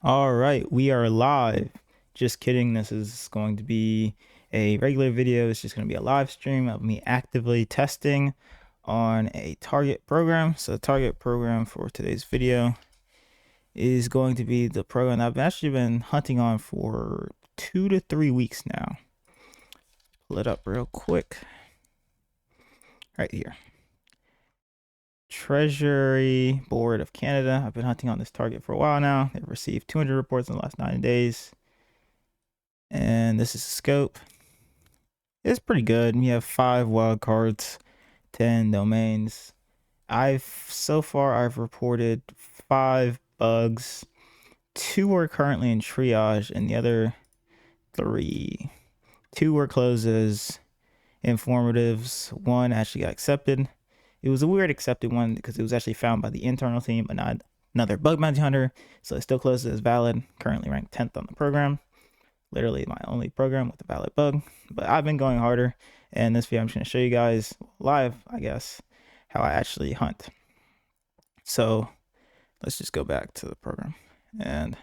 All right, we are live. Just kidding. This is going to be a regular video. It's just going to be a live stream of me actively testing on a target program. So, the target program for today's video is going to be the program that I've actually been hunting on for 2 to 3 weeks now. Pull it up real quick. Right here. Treasury Board of Canada. I've been hunting on this target for a while now. They've received 200 reports in the last 90 days. And this is the scope. It's pretty good. We have 5 wild cards, 10 domains. So far I've reported 5 bugs. 2 are currently in triage, and the other 2 were closes, informatives. 1 actually got accepted. It was a weird accepted one because it was actually found by the internal team, but not another bug bounty hunter. So it still closes as valid. Currently ranked 10th on the program. Literally my only program with a valid bug. But I've been going harder. And this video I'm just going to show you guys live, I guess, how I actually hunt. So let's just go back to the program. And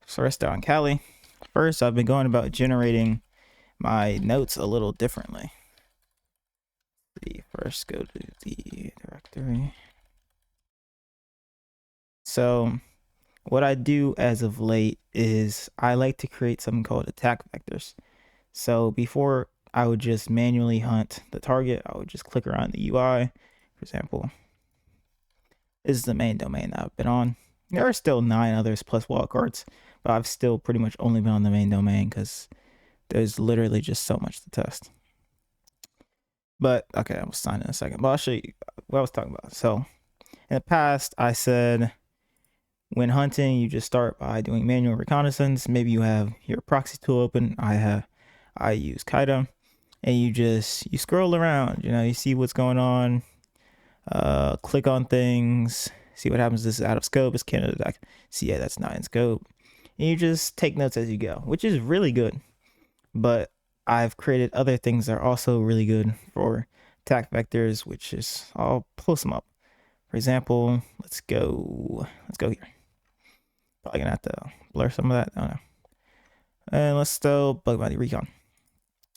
first down Cali. First, I've been going about generating my notes a little differently. First go to the directory. So what I do as of late is I like to create something called attack vectors. So before I would just manually hunt the target, I would just click around the UI. For example, this is the main domain that I've been on. There are still 9 others plus wildcards, but I've still pretty much only been on the main domain because there's literally just so much to test. But okay, I'll sign in a second. But I'll show you what I was talking about. So in the past, I said when hunting, you just start by doing manual reconnaissance. Maybe you have your proxy tool open. I use Kaida, and you scroll around. You see what's going on. Click on things. See what happens. This is out of scope. It's Canada. See, yeah, that's not in scope. And you just take notes as you go, which is really good. But I've created other things that are also really good for attack vectors, which is, I'll post them up. For example, let's go here. Probably gonna have to blur some of that. I don't know. And let's still bug bounty recon.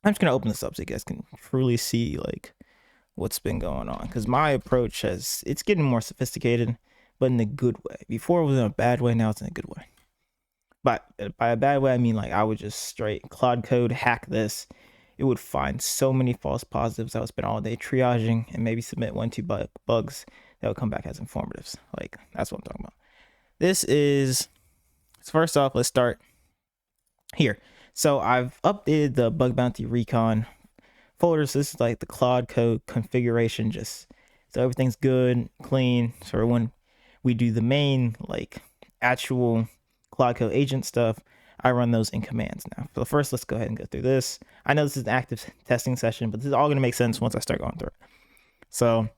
I'm just gonna open this up so you guys can truly see like what's been going on, because my approach it's getting more sophisticated, but in a good way. Before it was in a bad way, now it's in a good way. But by a bad way, I mean like I would just straight cloud code hack this. It would find so many false positives. I would spend all day triaging and maybe submit 1-2 bugs that would come back as informatives. Like, that's what I'm talking about. This is, first off, let's start here. So I've updated the bug bounty recon folder. So this is like the cloud code configuration, just so everything's good, clean. So when we do the main like actual cloud code agent stuff, I run those in commands now. So first, let's go ahead and go through this. I know this is an active testing session, but this is all going to make sense once I start going through it. So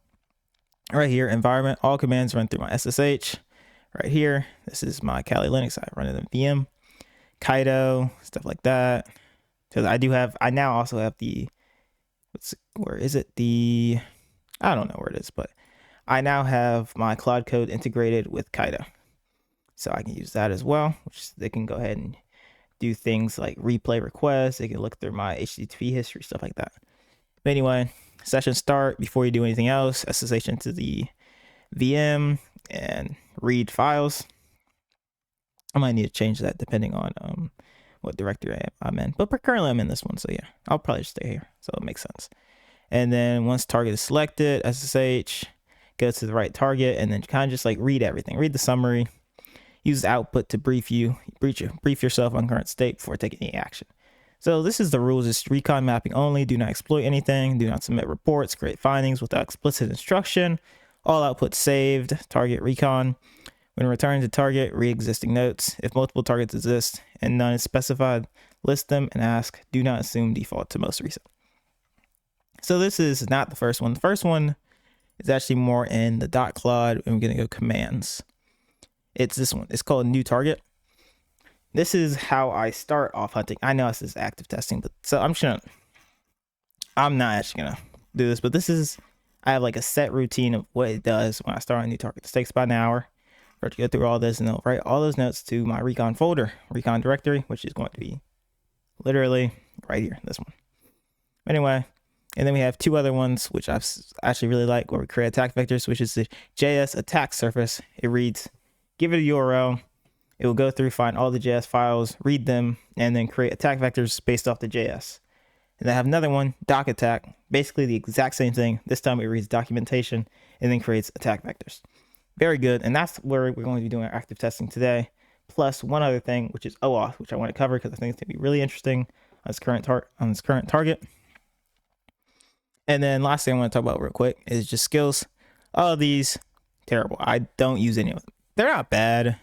right here, environment, all commands run through my SSH. Right here, this is my Kali Linux. I run it in VM, Kaido, stuff like that. Because I now also have the, where is it? I don't know where it is, but I now have my cloud code integrated with Kaido. So I can use that as well, which they can go ahead and do things like replay requests. They can look through my HTTP history, stuff like that. But anyway, session start. Before you do anything else, SSH into the VM and read files. I might need to change that depending on what directory I'm in. But currently I'm in this one, so yeah, I'll probably just stay here. So it makes sense. And then once target is selected, SSH, go to the right target, and then kind of just like read everything. Read the summary. Use the output to brief yourself on current state before taking any action. So this is the rules. It's recon mapping only. Do not exploit anything. Do not submit reports. Create findings without explicit instruction. All output saved. Target recon. When returning to target, read existing notes. If multiple targets exist and none is specified, list them and ask. Do not assume default to most recent. So this is not the first one. The first one is actually more in the .clod, and we're going to go commands. It's this one. It's called new target. This is how I start off hunting. I know this is active testing, but so I'm not actually gonna do this, but I have like a set routine of what it does when I start a new target. This takes about an hour. to go through all this, and it'll write all those notes to my recon folder, recon directory, which is going to be literally right here, this one. Anyway, and then we have two other ones, which I actually really like, where we create attack vectors, which is the JS attack surface. It reads, give it a URL. It will go through, find all the JS files, read them, and then create attack vectors based off the JS. And I have another one, doc attack, basically the exact same thing. This time it reads documentation and then creates attack vectors. Very good. And that's where we're going to be doing our active testing today. Plus one other thing, which is OAuth, which I want to cover because I think it's going to be really interesting on this current target. And then last thing I want to talk about real quick is just skills. All of these, terrible. I don't use any of them. They're not bad.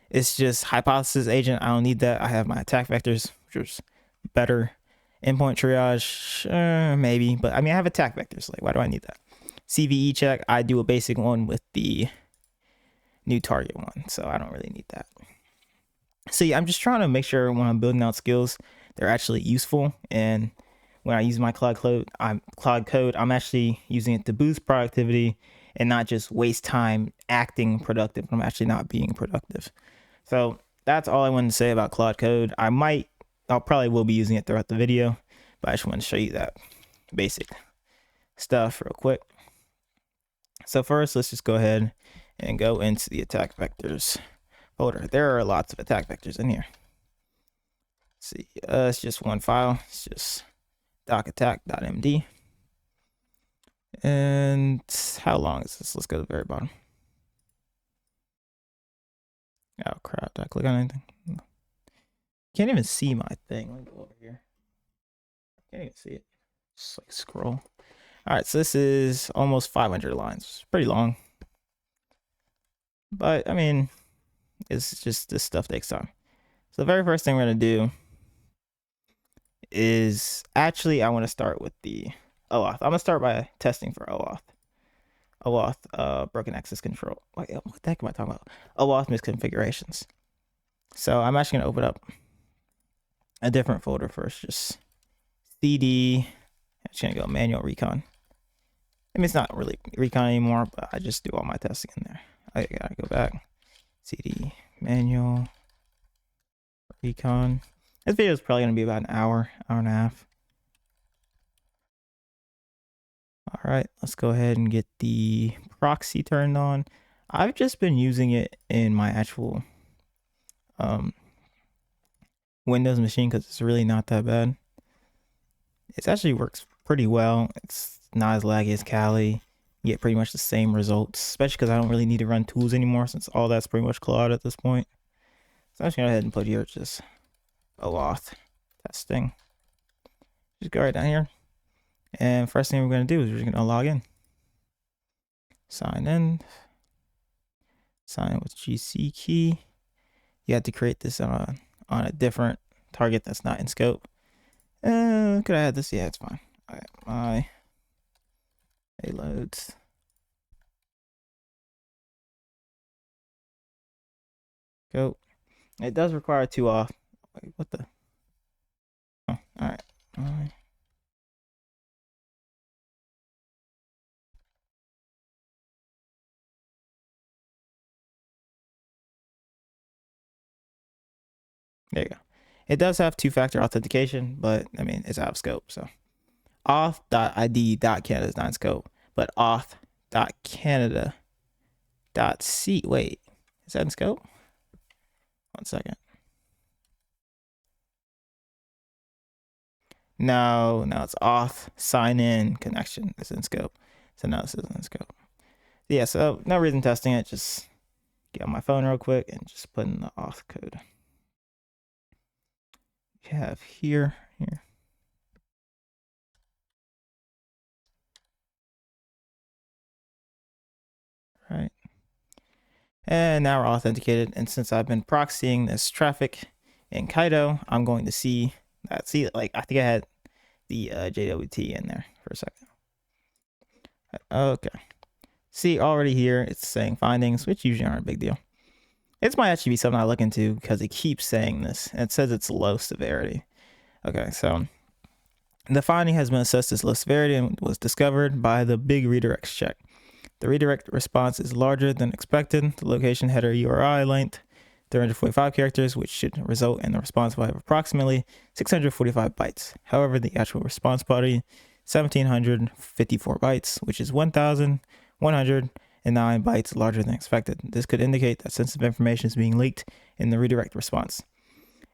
It's just hypothesis agent. I don't need that. I have my attack vectors, which is better. Endpoint triage, maybe. But I mean, I have attack vectors. Like, why do I need that? CVE check, I do a basic one with the new target one. So I don't really need that. So yeah, I'm just trying to make sure when I'm building out skills, they're actually useful. And when I use my Cloud Code, I'm actually using it to boost productivity and not just waste time acting productive. I'm actually not being productive. So that's all I wanted to say about Cloud Code. I'll probably will be using it throughout the video, but I just want to show you that basic stuff real quick. So first, let's just go ahead and go into the attack vectors folder. There are lots of attack vectors in here. Let's see, it's just one file. It's just docattack.md. And how long is this? Let's go to the very bottom. Oh crap, did I click on anything? No. Can't even see my thing. Let me go over here. Can't even see it. Just like scroll. All right, so this is almost 500 lines. It's pretty long. But I mean, it's just, this stuff takes time. So the very first thing we're gonna do is, actually I want to start with the OAuth. I'm gonna start by testing for OAuth. OAuth, broken access control. Wait, what the heck am I talking about? OAuth misconfigurations. So I'm actually gonna open up a different folder first. Just CD. I'm just gonna go manual recon. I mean, it's not really recon anymore, but I just do all my testing in there. I gotta go back. CD manual recon. This video is probably gonna be about an hour and a half. All right, let's go ahead and get the proxy turned on. I've just been using it in my actual Windows machine because it's really not that bad. It actually works pretty well. It's not as laggy as Kali. You get pretty much the same results, especially because I don't really need to run tools anymore since all that's pretty much Claude at this point. So I'm just gonna go ahead and put here just OAuth testing. Just go right down here. And first thing we're going to do is we're just going to log in. Sign in. Sign in with GC key. You have to create this on a different target that's not in scope. Could I add this? Yeah, it's fine. All right, my payloads. Go. It does require 2 auth. Wait, what the? Oh, all right. There you go. It does have 2-factor authentication, but I mean, it's out of scope. So auth.id.canada is not in scope, but auth.canada.c. Wait, is that in scope? 1 second. No, it's auth sign in connection is in scope. So now this isn't in scope. Yeah, so no reason testing it. Just get on my phone real quick and just put in the auth code. You have here. Right. And now we're authenticated. And since I've been proxying this traffic in Kaido, I'm going to see that. See, like, I think I had the JWT in there for a second. Okay. See, already here, it's saying findings, which usually aren't a big deal. This might actually be something I look into because it keeps saying this. And it says it's low severity. Okay, so the finding has been assessed as low severity and was discovered by the big redirects check. The redirect response is larger than expected. The location header URI length 345 characters, which should result in the response body of approximately 645 bytes. However, the actual response body 1754 bytes, which is 1109 bytes larger than expected. This could indicate that sensitive information is being leaked in the redirect response.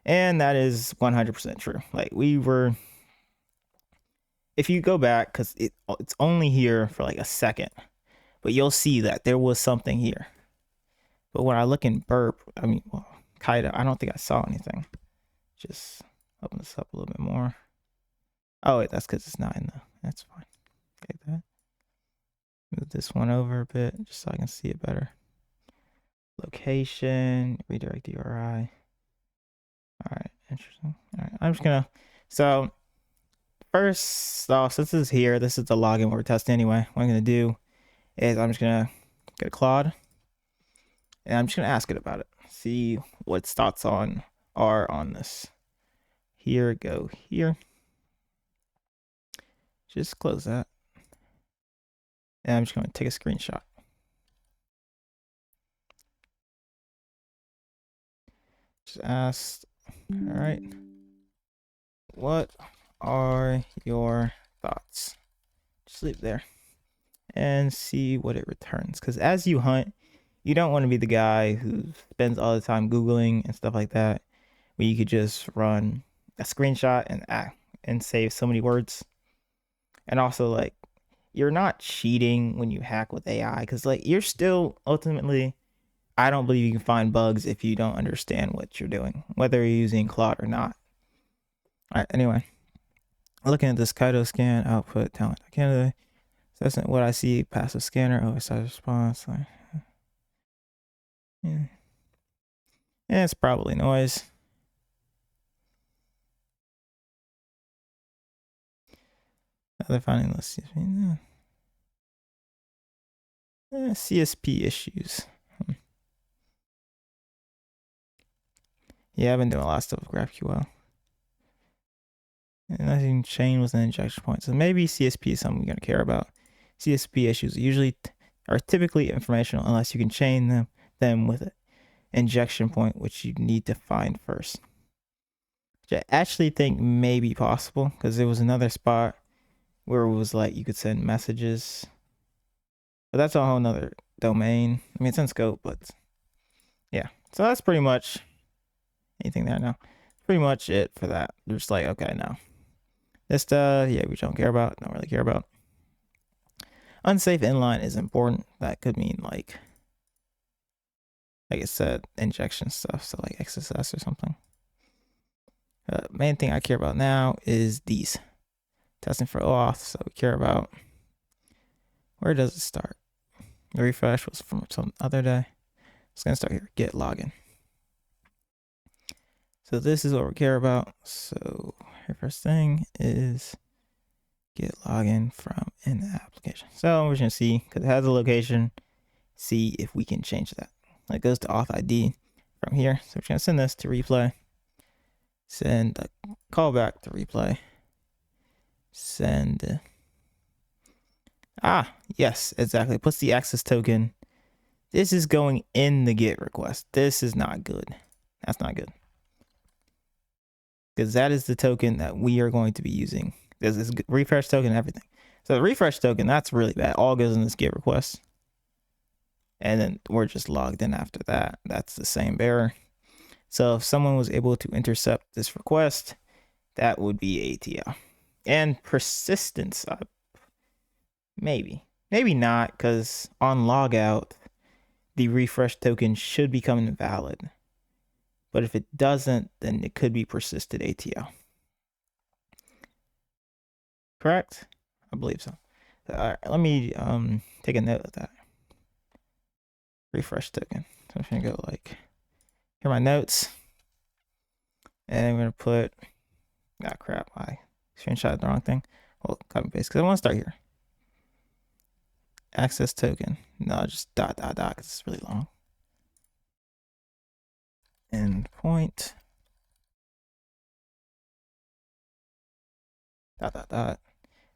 And that is 100% true. Like, we were, if you go back, because it's only here for like a second, but you'll see that there was something here. But when I look in burp, I mean, well, Kaida, I don't think I saw anything. Just open this up a little bit more. Oh, wait, that's because it's not in the, that's fine. Okay, that. Move this one over a bit just so I can see it better. Location, redirect URI. All right, interesting. All right, I'm just gonna, so first off, since this is here, this is the login we're testing anyway. What I'm gonna do is I'm just gonna get a Claude and I'm just gonna ask it about it. See what its thoughts are on this. Here, go here. Just close that. And I'm just gonna take a screenshot. Just asked, all right, what are your thoughts? Just leave it there and see what it returns. Because as you hunt, you don't want to be the guy who spends all the time Googling and stuff like that, where you could just run a screenshot and save so many words. And also, like, you're not cheating when you hack with AI, because like you're still ultimately, I don't believe you can find bugs if you don't understand what you're doing, whether you're using Claude or not. All right, anyway, looking at this Kaido scan output talent candidate, so that's what I see. Passive scanner, oversized response. Like, yeah, it's probably noise. Other finding, let's see. CSP issues. Yeah, I've been doing a lot of stuff with GraphQL. And nothing chain with an injection point. So maybe CSP is something you're going to care about. CSP issues usually are typically informational unless you can chain them with an injection point, which you need to find first. Which I actually think may be possible, because there was another spot where it was like you could send messages. But that's a whole nother domain. I mean, it's in scope, but yeah. So that's pretty much anything there now. Pretty much it for that. They're just like, okay, no. This stuff, yeah, we don't care about, don't really care about. Unsafe inline is important. That could mean like I said, injection stuff, so like XSS or something. Main thing I care about now is these. Testing for OAuth, so we care about, where does it start? The refresh was from some other day. It's gonna start here, get login. So this is what we care about. So your first thing is get login from in the application. So we're just gonna see, because it has a location, see if we can change that. It goes to auth ID from here. So we're gonna send this to replay. Send the callback to replay. Send. Yes, exactly. Puts the access token. This is going in the GET request. This is not good. That's not good. Because that is the token that we are going to be using. There's this refresh token and everything. So the refresh token, that's really bad. All goes in this GET request. And then we're just logged in after that. That's the same bearer. So if someone was able to intercept this request, that would be ATL. And persistence, maybe not, because on logout, the refresh token should become invalid. But if it doesn't, then it could be persisted ATL. Correct? I believe so. All right, let me take a note of that. Refresh token. So I'm gonna go like, here are my notes. And I'm gonna put, crap, I screenshot the wrong thing. Well, copy and paste, because I want to start here. Access token. No, just ... because it's really long. Endpoint. ... I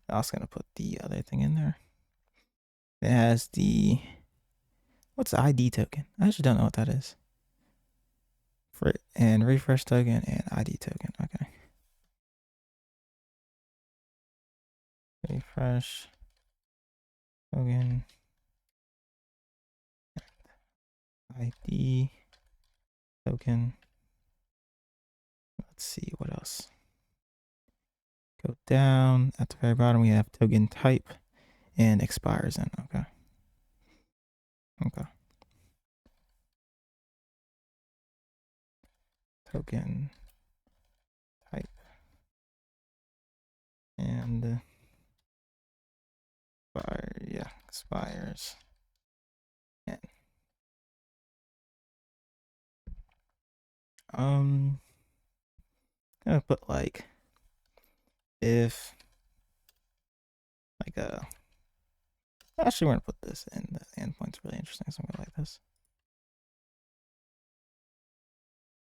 was gonna put the other thing in there. It has the, what's the ID token? I actually don't know what that is. And refresh token and ID token. Okay. Refresh token, ID token. Let's see what else. Go down at the very bottom. We have token type and expires in. Okay. Okay. Token type and expires. And I'm gonna put like if like actually we're gonna put this in. The endpoint's really interesting, so I'm gonna like this.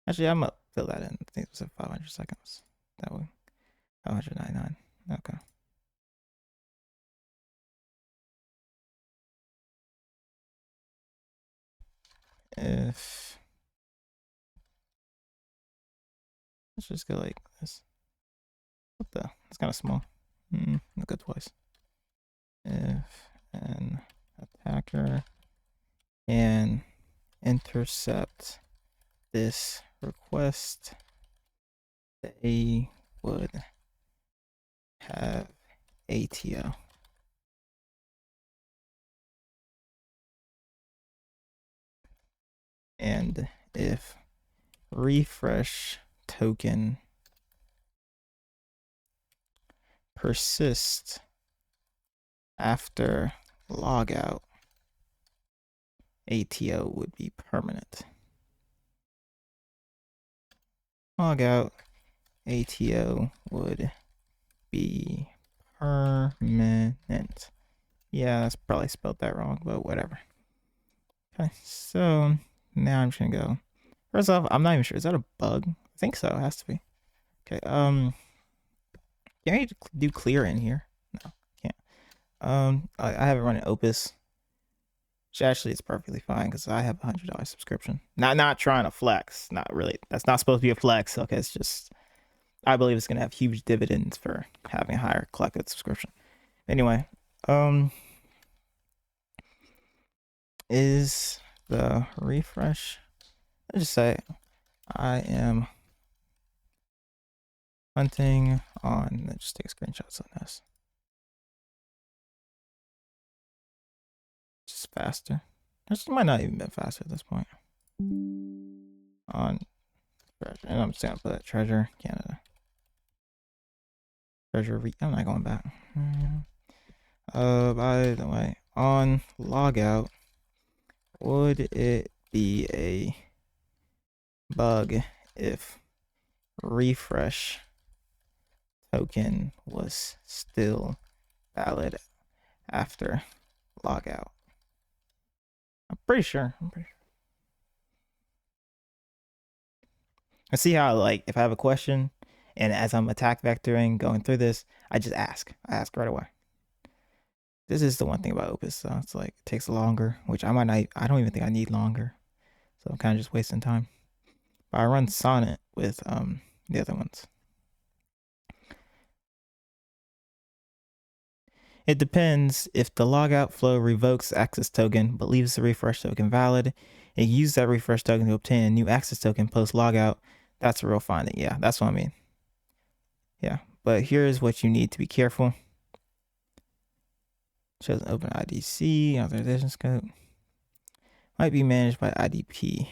Actually, I'm gonna fill that in. I think it was 500 seconds. That way, 599. Okay. If let's just go like this. What the? It's kind of small. Look at twice. If an attacker can intercept this request, they would have ATO. And if refresh token persists after logout, ATO would be permanent. Logout, ATO would be permanent. Yeah, that's probably spelled that wrong, but whatever. Okay, so now I'm just gonna go. First off, I'm not even sure. Is that a bug? I think so. It has to be. Okay. Can I do clear in here? No, can't. I have it running Opus, which actually is perfectly fine because I have $100 subscription. Not trying to flex. Not really. That's not supposed to be a flex. Okay, it's just I believe it's gonna have huge dividends for having a higher collected subscription. Anyway, is the refresh? Let's just say I am hunting on. Let's just take screenshots on this. Just faster. This might not even been faster at this point. On treasure, and I'm just gonna put treasure Canada. Treasure. I'm not going back. By the way, on logout, would it be a bug if refresh token was still valid after logout? I'm pretty sure. I see how, like, if I have a question and as I'm attack vectoring going through this, I just ask. I ask right away. This is the one thing about Opus, so it's like it takes longer, which I might not. I don't even think I need longer, so I'm kind of just wasting time. But I run Sonnet with the other ones. It depends if the logout flow revokes access token but leaves the refresh token valid. It uses that refresh token to obtain a new access token post logout. That's a real finding. Yeah, that's what I mean. Yeah, but here's what you need to be careful. Shows an open IDC authorization scope. Might be managed by IDP.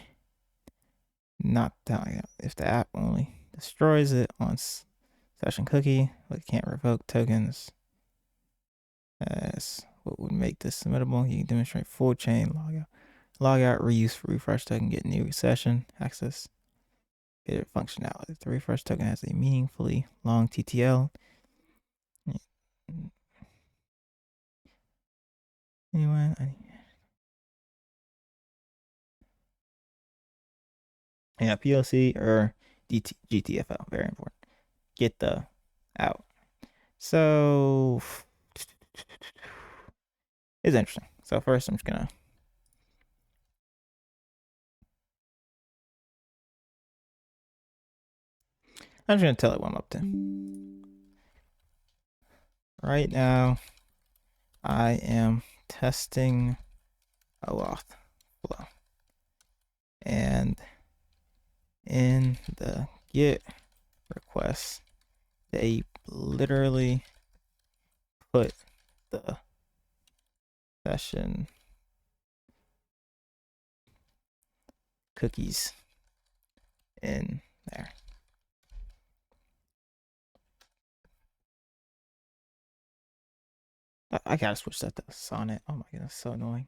Not telling if the app only destroys it on session cookie, but can't revoke tokens. As what would make this submittable? You can demonstrate full chain logout, reuse for refresh token, get new session access, get functionality. If the refresh token has a meaningfully long TTL. Anyway, yeah, PLC or GTFO, very important. Get the out. So is interesting. So first I'm just gonna tell it what I'm up to. Right now, I am testing OAuth flow. And in the GET request, they literally put the session cookies in there. I gotta switch that to Sonnet. Oh my goodness, so annoying.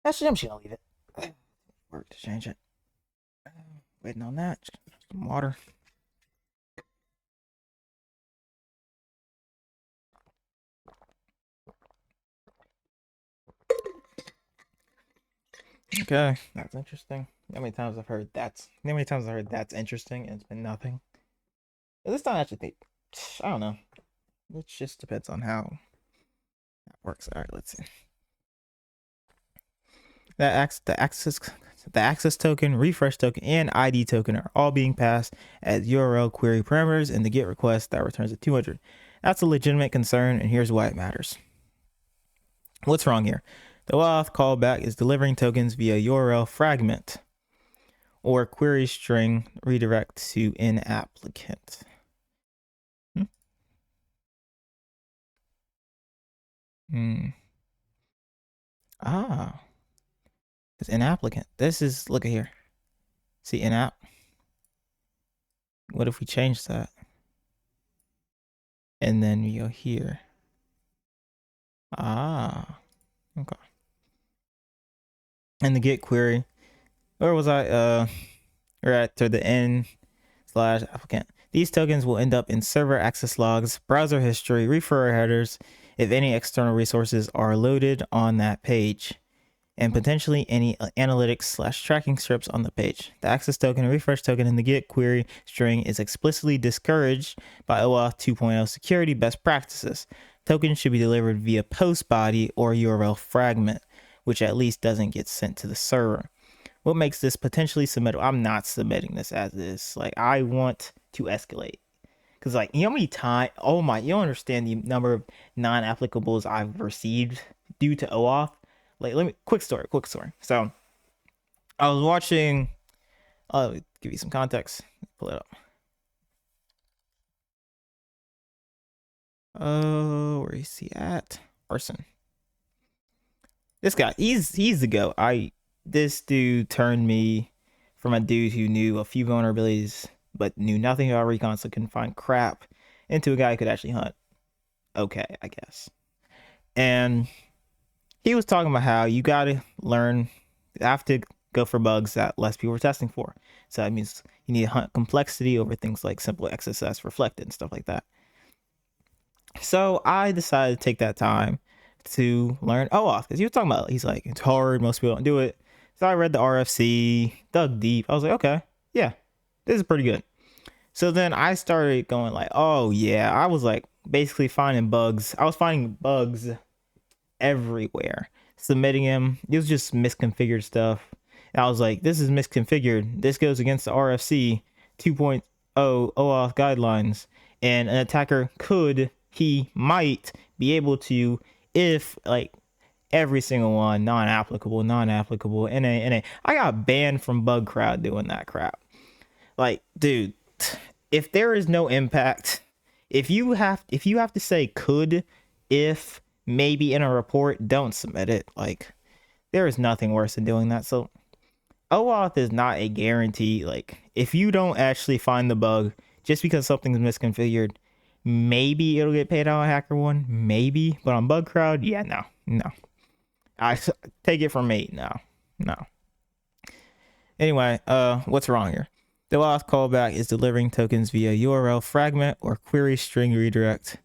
Actually, I'm just gonna leave it. Work to change it. Waiting on that. Some water. Okay, that's interesting. How many times I've heard that's interesting and it's been nothing. This time I actually think I don't know. It just depends on how that works. Alright, let's see. The access token, refresh token, and ID token are all being passed as URL query parameters in the GET request that returns a 200. That's a legitimate concern, and here's why it matters. What's wrong here? The OAuth callback is delivering tokens via URL fragment or query string redirect to in applicant. Ah, it's in applicant. This is, look at here. See, in app. What if we change that? And then we go here. Ah, okay. And the GET query. Where was I? We're at to the n/applicant. These tokens will end up in server access logs, browser history, referrer headers, if any external resources are loaded on that page, and potentially any analytics/tracking scripts on the page. The access token and refresh token in the GET query string is explicitly discouraged by OAuth 2.0 security best practices. Tokens should be delivered via post body or URL fragment, which at least doesn't get sent to the server. What makes this potentially submittable? I'm not submitting this as is. Like, I want to escalate. Because, like, you know how many times, oh my, you don't understand the number of non-applicables I've received due to OAuth. Like, let me, quick story. So, I was watching, I'll give you some context. Pull it up. Oh, where is he at? Arson. This guy, he's the GOAT. This dude turned me from a dude who knew a few vulnerabilities but knew nothing about recon, so couldn't find crap, into a guy who could actually hunt. Okay, I guess. And he was talking about how you gotta learn, you have to go for bugs that less people are testing for. So that means you need to hunt complexity over things like simple XSS reflected and stuff like that. So I decided to take that time to learn OAuth, because he was talking about, he's like, it's hard, most people don't do it. So I read the RFC, dug deep. I was like, okay, yeah, this is pretty good. So then I started going like, oh yeah, I was like basically finding bugs. I was finding bugs everywhere, submitting them. It was just misconfigured stuff. And I was like, this is misconfigured. This goes against the RFC 2.0 OAuth guidelines. And an attacker might be able to, if like every single one, non-applicable, NA. I got banned from Bug Crowd doing that crap. Like, dude, if there is no impact, if you have to say could, if, maybe in a report, don't submit it. Like, there is nothing worse than doing that. So OAuth is not a guarantee. Like, if you don't actually find the bug just because something's misconfigured, maybe it'll get paid out on HackerOne, maybe, but on Bug Crowd, yeah, no. I take it from me, no. Anyway, what's wrong here? The OAuth callback is delivering tokens via URL fragment or query string redirect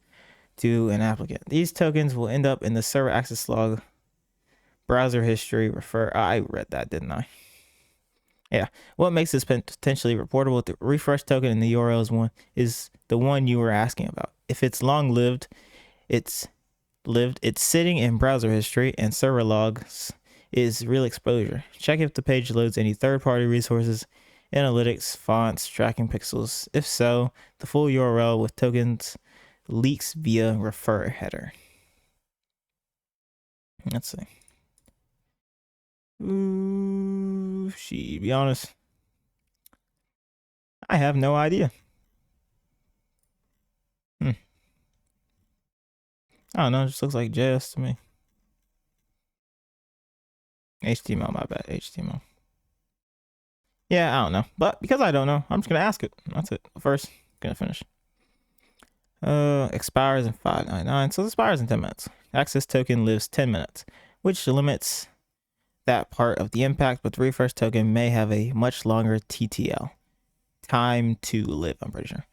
to an applicant. These tokens will end up in the server access log, browser history, I read that, didn't I? Yeah. What makes this potentially reportable? The refresh token in the URL is the one you were asking about. If it's long-lived, it's lived, it's sitting in browser history, and server logs is real exposure. Check if the page loads any third-party resources, analytics, fonts, tracking pixels. If so, the full URL with tokens leaks via refer header. Let's see. Ooh, be honest, I have no idea. I don't know. It just looks like JS to me. HTML, my bad. HTML. Yeah, I don't know. But because I don't know, I'm just gonna ask it. That's it. First, gonna finish. Expires in 599. So it expires in 10 minutes. Access token lives 10 minutes, which limits that part of the impact, but the refresh token may have a much longer TTL. Time to live, I'm pretty sure.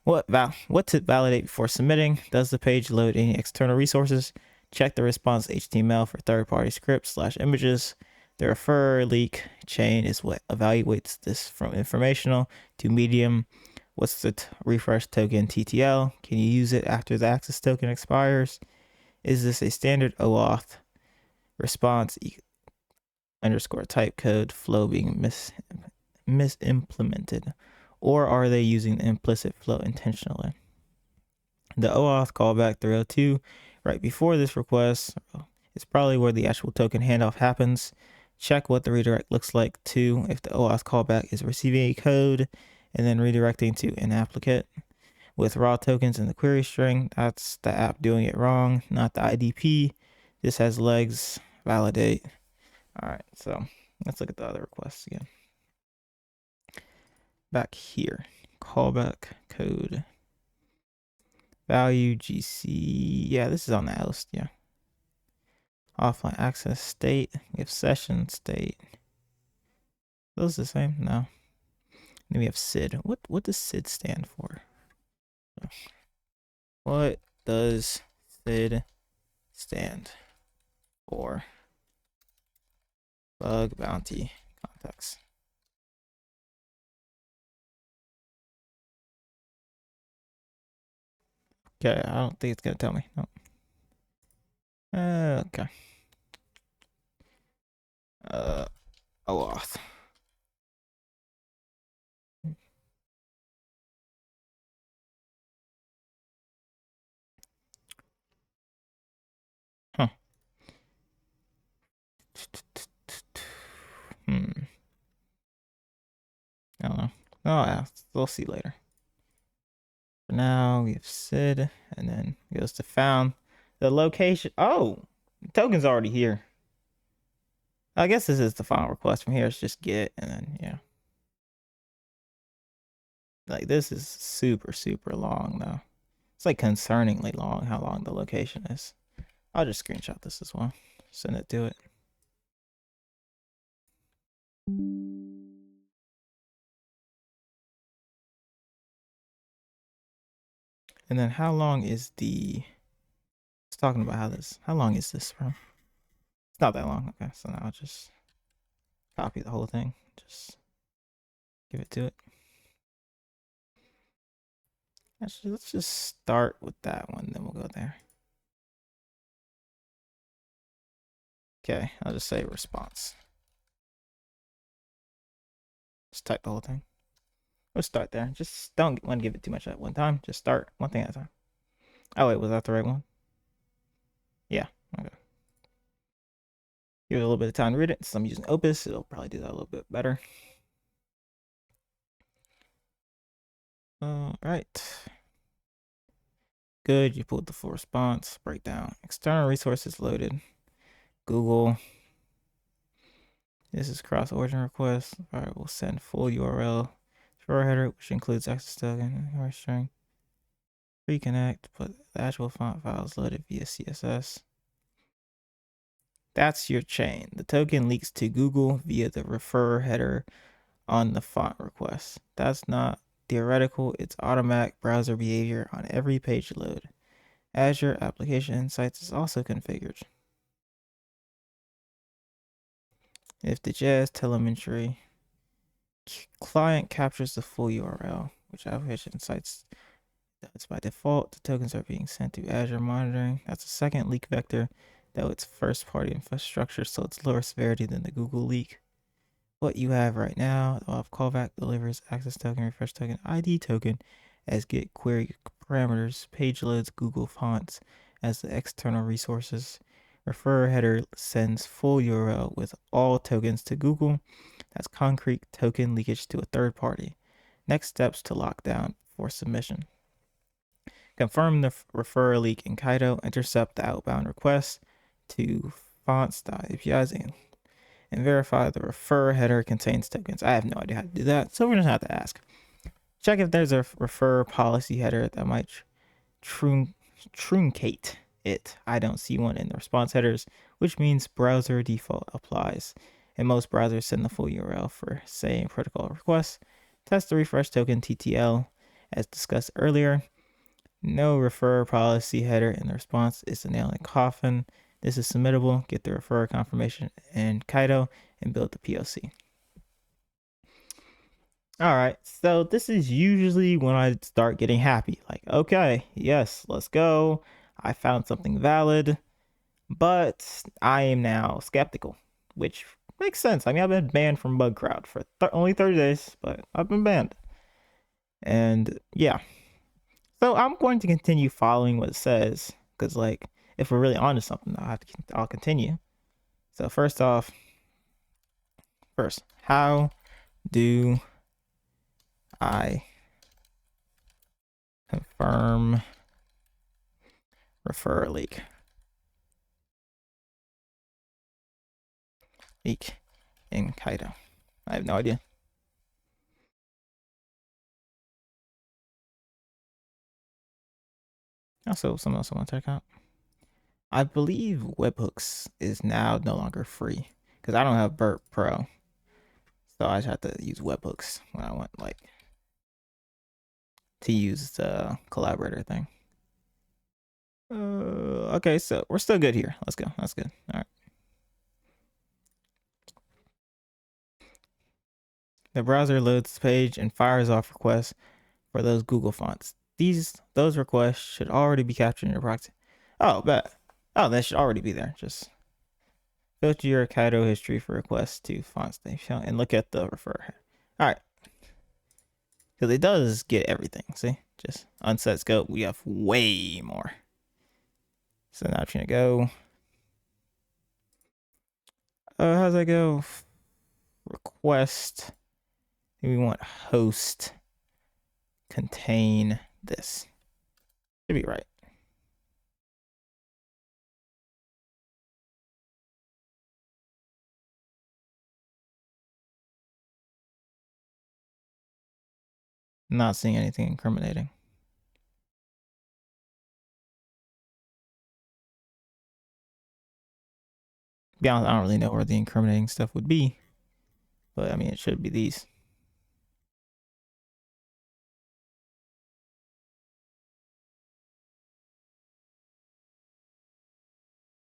What to validate before submitting? Does the page load any external resources? Check the response HTML for third-party scripts / images. The refer leak chain is what evaluates this from informational to medium. What's the refresh token TTL? Can you use it after the access token expires? Is this a standard OAuth response underscore type code flow being misimplemented? Or are they using the implicit flow intentionally? The OAuth callback 302 right before this request is probably where the actual token handoff happens. Check what the redirect looks like too. If the OAuth callback is receiving a code and then redirecting to an applicant with raw tokens in the query string, that's the app doing it wrong, not the IDP. This has legs. Validate. All right, so let's look at the other requests again. Back here, callback code value GC. Yeah, this is on the host. Yeah. Offline access state. We have session state. Those the same? No. Then we have SID. What does SID stand for? What does SID stand for? Bug bounty context. Okay, I don't think it's gonna tell me. No. Okay. OAuth. Huh. I don't know. Oh, yeah, we'll see later. For now, we have SID, and then it goes to found. The location. Oh, the token's already here. I guess this is the final request from here. It's just get, and then, yeah. Like, this is super, super long, though. It's like concerningly long how long the location is. I'll just screenshot this as well. Send it to it. And then how long is the... It's talking about how long is this from? It's not that long. Okay, so now I'll just copy the whole thing. Just give it to it. Actually, let's just start with that one, then we'll go there. Okay, I'll just say response. Just type the whole thing. Let's start there. Just don't want to give it too much at one time. Just start one thing at a time. Oh, wait, was that the right one? Yeah, okay. Give it a little bit of time to read it. Since I'm using Opus, it'll probably do that a little bit better. All right. Good, you pulled the full response. Breakdown. External resources loaded. Google. This is cross origin request. All right, we'll send full URL for header, which includes access token and string. Reconnect, but the actual font file is loaded via CSS. That's your chain. The token leaks to Google via the refer header on the font request. That's not theoretical, it's automatic browser behavior on every page load. Azure Application Insights is also configured. If the JS telemetry client captures the full URL, which Application Insights That's by default. The tokens are being sent to Azure monitoring. That's a second leak vector, though it's first party infrastructure, so it's lower severity than the Google leak. What you have right now, the OAuth callback delivers access token, refresh token, ID token as get query parameters, page loads Google fonts as the external resources. Refer header sends full URL with all tokens to Google. That's concrete token leakage to a third party. Next steps to lock down for submission. Confirm the refer leak in Kaido, intercept the outbound request to fonts.apis and verify the refer header contains tokens. I have no idea how to do that, so we're gonna have to ask. Check if there's a refer policy header that might truncate it. I don't see one in the response headers, which means browser default applies. And most browsers send the full URL for same protocol requests. Test the refresh token TTL as discussed earlier. No refer policy header in the response is the nail in the coffin. This is submittable. Get the refer confirmation in Kaido and build the POC. All right, so this is usually when I start getting happy. Like, okay, yes, let's go. I found something valid, but I am now skeptical, which makes sense. I mean, I've been banned from Bug Crowd for only 30 days, but I've been banned. And yeah, so I'm going to continue following what it says because, like, if we're really onto something, I'll continue. So first, how do I confirm refer leak? Leak in Kaido. I have no idea. Also, something else I want to check out. I believe webhooks is now no longer free because I don't have Burp Pro, so I just have to use webhooks when I want like to use the collaborator thing. Okay, so we're still good here. Let's go. That's good. All right. The browser loads the page and fires off requests for those Google fonts. Those requests should already be captured in your proxy. Oh, bet. Oh, that should already be there. Just filter your Kaido history for requests to fonts and look at the refer. All right. Because it does get everything. See? Just unset scope. We have way more. So now I'm going to go. How's that go? Request. We want host contain this. Should be right. Not seeing anything incriminating. To be honest, I don't really know where the incriminating stuff would be. But I mean, it should be these.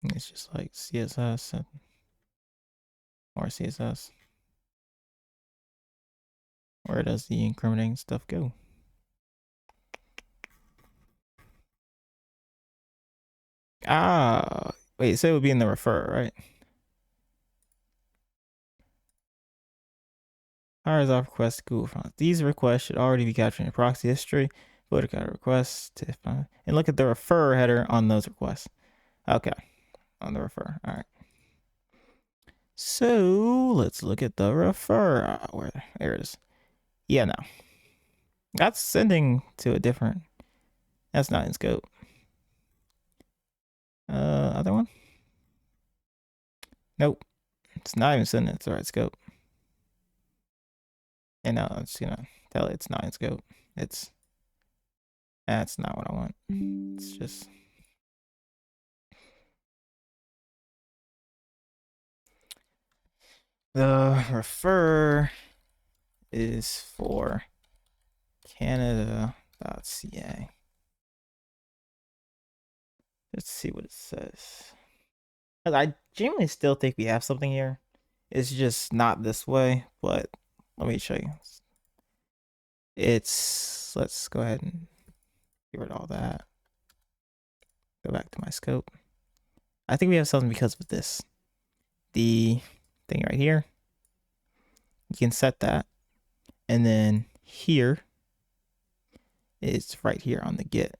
It's just like CSS or CSS. Where does the incriminating stuff go? Ah, wait, so it would be in the refer, right? Fires off request to Google Fonts. These requests should already be captured in your proxy history. Go to Kaido requests to find and look at the refer header on those requests. Okay, on the refer. All right. So let's look at the refer. There it is. Yeah, no. That's sending to a different. That's not in scope. Other one? Nope. It's not even sending it to the right scope. And now I'm just gonna tell it it's not in scope. That's not what I want. It's just the refer is for Canada.ca. Let's see what it says. I genuinely still think we have something here. It's just not this way, but let me show you. Let's go ahead and Get rid of all that. Go back to my scope. I think we have something because of this. The thing right here, you can set that. And then here is right here on the get.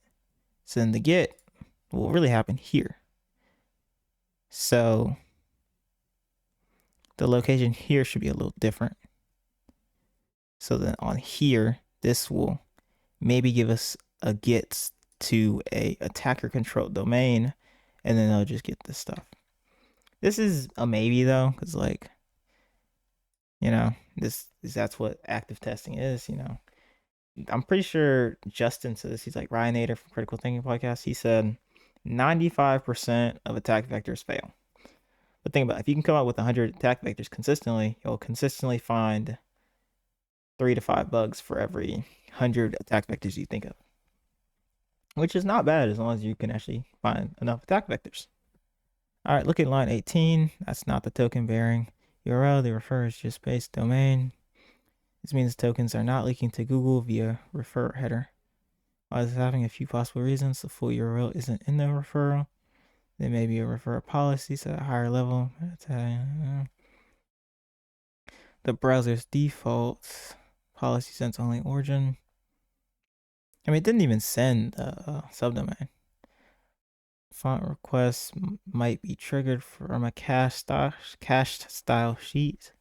So then the get will really happen here. So the location here should be a little different. So then on here, this will maybe give us a get to a attacker controlled domain, and then they'll just get this stuff. This is a maybe though, because like, you know, that's what active testing is, you know. I'm pretty sure Justin says, he's like Ryan Nader from Critical Thinking Podcast. He said 95% of attack vectors fail. But think about it, if you can come up with 100 attack vectors consistently, you'll consistently find 3 to 5 bugs for every 100 attack vectors you think of, which is not bad as long as you can actually find enough attack vectors. All right, look at line 18. That's not the token bearing URL. The refer is just base domain. This means tokens are not leaking to Google via refer header. While this is having a few possible reasons, the full URL isn't in the referral. There may be a referral policy set at a higher level. The browser's default policy sends only origin. I mean, it didn't even send the subdomain. Font requests might be triggered from a cached style sheet.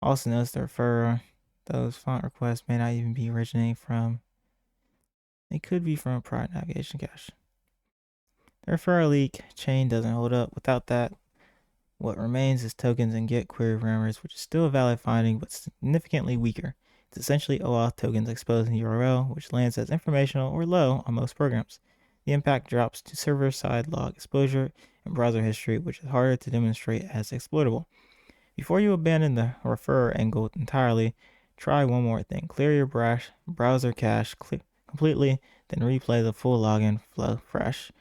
Also notice the referrer, those font requests may not even be originating from, they could be from a private navigation cache. The referral leak chain doesn't hold up. Without that, what remains is tokens and get query parameters, which is still a valid finding, but significantly weaker. It's essentially OAuth tokens exposing the URL, which lands as informational or low on most programs. The impact drops to server-side log exposure and browser history, which is harder to demonstrate as exploitable. Before you abandon the referrer angle entirely, try one more thing. Clear your browser cache completely, then replay the full login flow fresh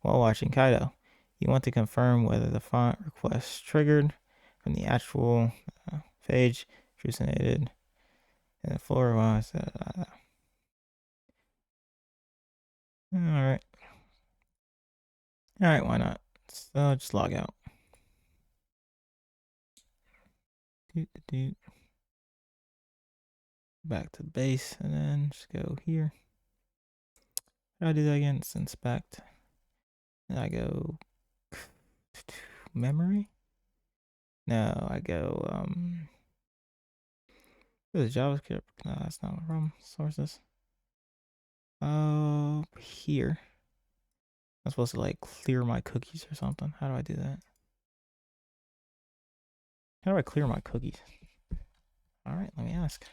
while watching Kaido. You want to confirm whether the font request triggered from the actual page, hallucinated, and the floor was. Alright. Alright, why not? So just log out. Back to base, and then just go here. How do I do that again? It's inspect. And I go memory. No, I go this is JavaScript. No, that's not from sources. Oh, here. I'm supposed to like clear my cookies or something. How do I do that? How do I clear my cookies? All right, let me ask.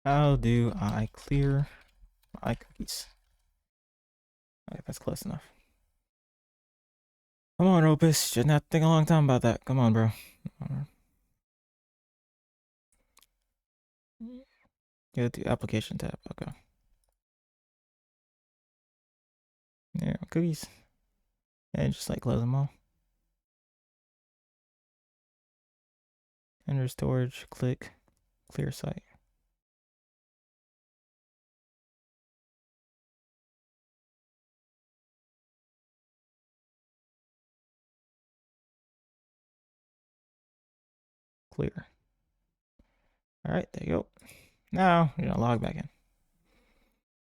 How do I clear my cookies? Okay, that's close enough. Come on, Opus. Shouldn't have to think a long time about that. Come on, bro. Go to application tab. Okay. There, cookies. And just like close them all. Enter storage, click clear site. Clear. All right, there you go. Now you're gonna log back in.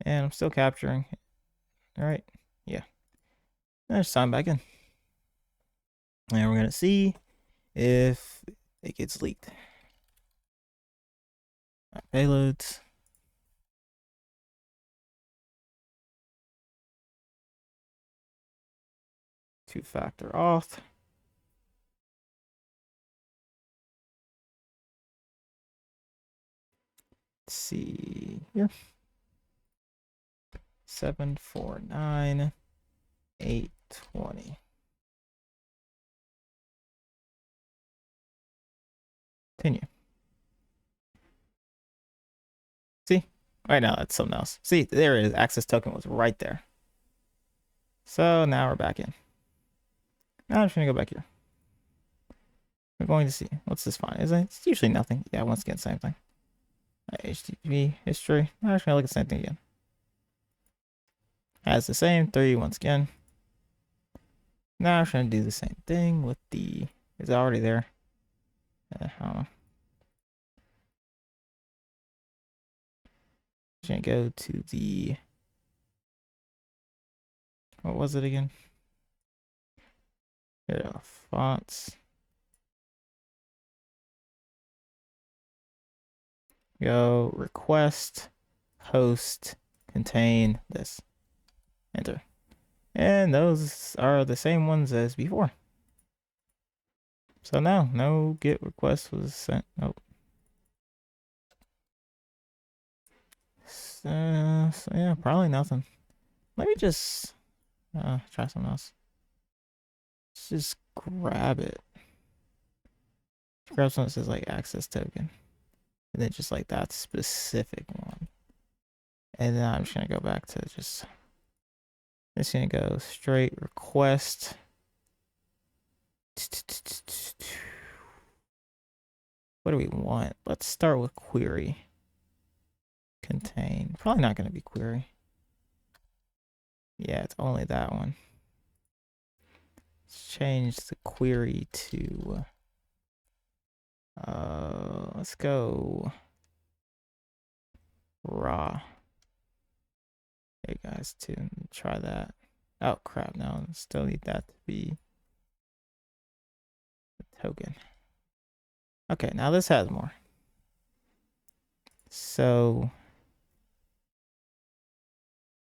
And I'm still capturing. All right, yeah. Let's sign back in. And we're gonna see if it gets leaked. Right, payloads. Two-factor auth. Let's see here. 749-820. Continue. See? Right now, that's something else. See, there it is. Access token was right there. So now we're back in. Now I'm just gonna go back here. we're going to see. What's this font? It's usually nothing. Yeah, once again, same thing. HTTP history. I'm just gonna look at the same thing again. Has the same 3 once again. Now I'm trying to do the same thing with the. It's already there. I don't know. I'm gonna go to the. What was it again? Here we go. Fonts. Go request host contain this. Enter. And those are the same ones as before. So now, no get request was sent. Nope. So yeah, probably nothing. Let me just try something else. Let's just grab it. Grab something that says like access token. And then just like that specific one. And then I'm just gonna go back to just gonna go straight request. What do we want? Let's start with query. Contain. Probably not gonna be query. Yeah, it's only that one. Let's change the query to let's go raw. Hey guys, to try that. Oh crap, no, still need that to be the token. Okay, now this has more. So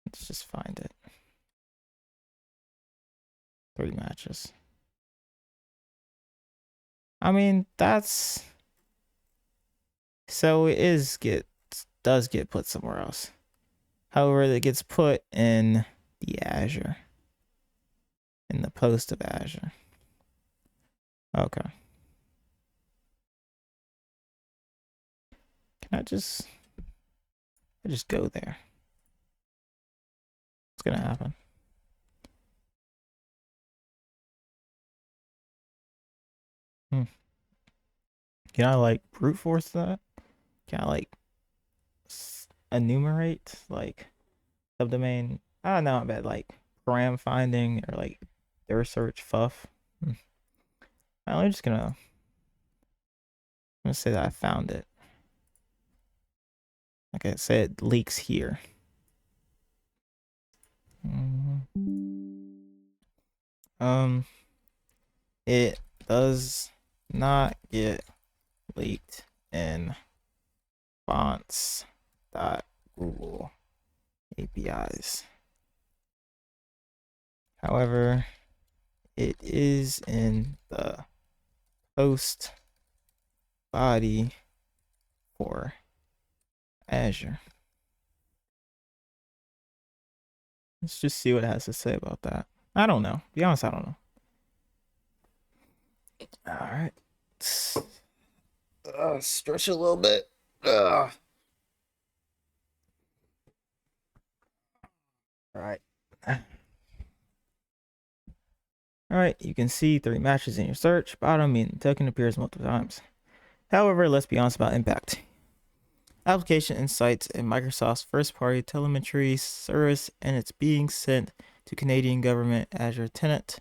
let's just find it. 3 matches. I mean, that's so it does get put somewhere else. However, it gets put in the Azure, in the post of Azure. Okay. Can I just go there? What's gonna happen? Can I like brute force that? Can I like enumerate like subdomain? I don't know, I bet like param finding or like their search fuff. I'm just gonna say that I found it. Okay, say it leaks here. It does not get leaked in fonts.google APIs. However, it is in the post body for Azure. Let's just see what it has to say about that. I don't know. To be honest, I don't know. All right. Stretch a little bit. All right. All right, you can see 3 matches in your search. Bottom meaning the token appears multiple times. However, let's be honest about impact. Application Insights is Microsoft's first-party telemetry service, and it's being sent to Canadian government Azure tenant.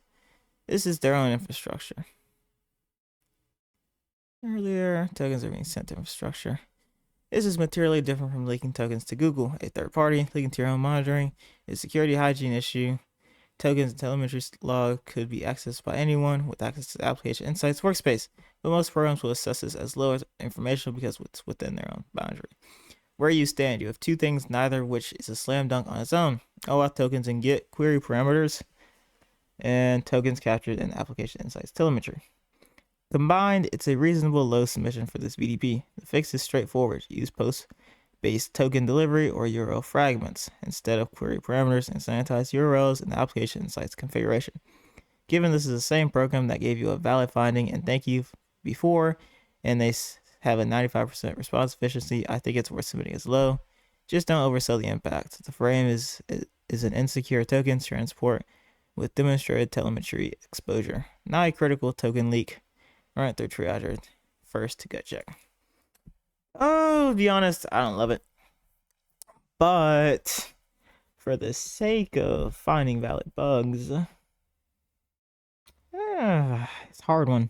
This is their own infrastructure. Earlier, tokens are being sent to infrastructure. This is materially different from leaking tokens to Google, a third party. Leaking to your own monitoring is a security hygiene issue. Tokens and telemetry log could be accessed by anyone with access to the Application Insights workspace, but most programs will assess this as low information because it's within their own boundary. Where you stand, you have 2 things, neither of which is a slam dunk on its own. OAuth tokens and get query parameters, and tokens captured in Application Insights telemetry. Combined, it's a reasonable low submission for this BDP. The fix is straightforward. Use post-based token delivery or URL fragments instead of query parameters and sanitize URLs in the Application Insights configuration. Given this is the same program that gave you a valid finding and thank you before, and they have a 95% response efficiency, I think it's worth submitting as low. Just don't oversell the impact. The frame is an insecure token transport with demonstrated telemetry exposure, not a critical token leak. run it through triager first to gut check. Oh, to be honest, I don't love it. But for the sake of finding valid bugs, it's a hard one.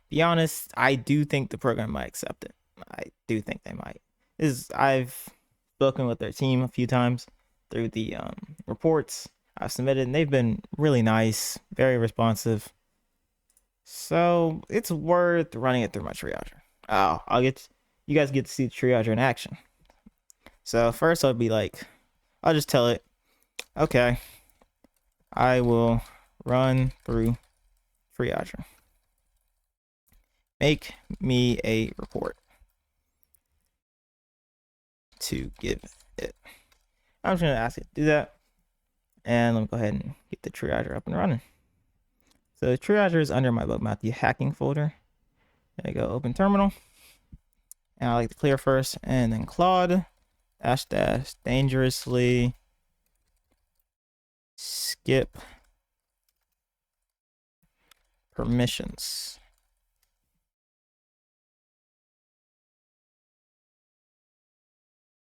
Be honest, I do think the program might accept it. I do think they might. I've spoken with their team a few times through the reports I've submitted, and they've been really nice, very responsive. So it's worth running it through my triager. Oh, you guys get to see the triager in action. So first I'll just tell it, okay, I will run through triager. Make me a report to give it. I'm just gonna ask it to do that. And let me go ahead and get the triager up and running. So the triager is under my Bugmatthew hacking folder. There you go, open terminal. And I like to clear first, and then Claude -- dangerously skip permissions.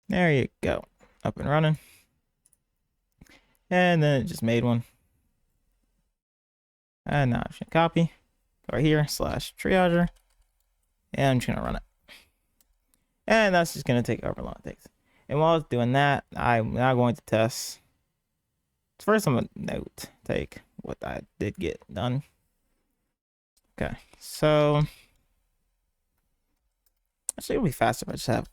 There you go, up and running. And then it just made one. And now I'm just gonna copy right here /triager, and I'm just gonna run it. And that's just gonna take however long it takes. And while it's doing that, I'm now going to test. First, I'm gonna take what I did get done. Okay, so actually it'll be faster if I just have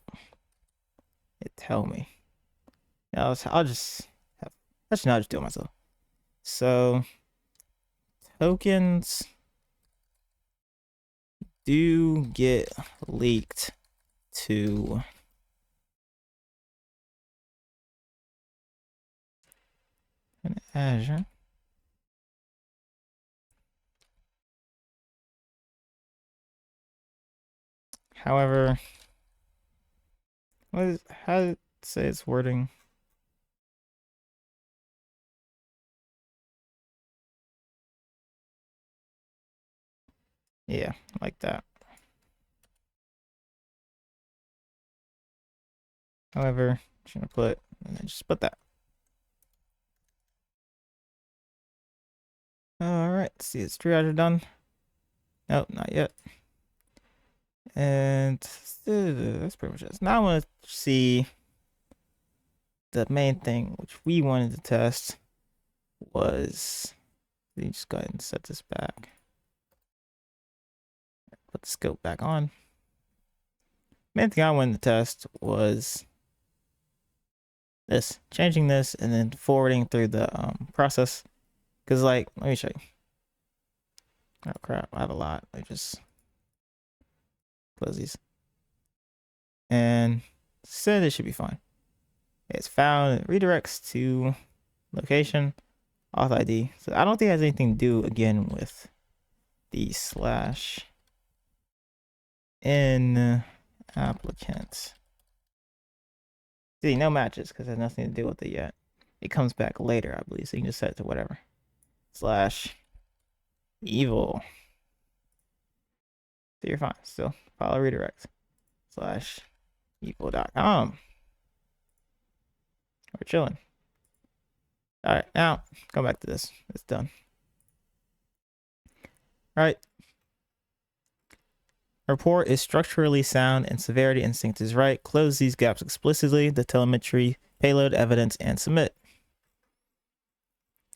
it tell me. Now I'll just have, actually, no, I'll just do it myself. So tokens do get leaked to an Azure. However, how does it say its wording? Yeah, like that. However, I'm just gonna just put that. All right, let's see, is triager done? Nope, not yet. And that's pretty much it. Now I want to see the main thing which we wanted to test was, let me just go ahead and set this back. Put the scope back on. Main thing I wanted to test was this, changing this and then forwarding through the process. Because, like, let me show you. Oh crap, I have a lot. Let me just close these. And said it should be fine. It's found, it redirects to location, auth ID. So I don't think it has anything to do again with the /in applicant. See, no matches because it has nothing to do with it yet. It comes back later, I believe. So you can just set it to whatever. /evil. So you're fine. Still follow redirect. /evil.com. We're chilling. All right, now go back to this. It's done. All right. Report is structurally sound and severity instinct is right. Close these gaps explicitly. The telemetry, payload, evidence, and submit.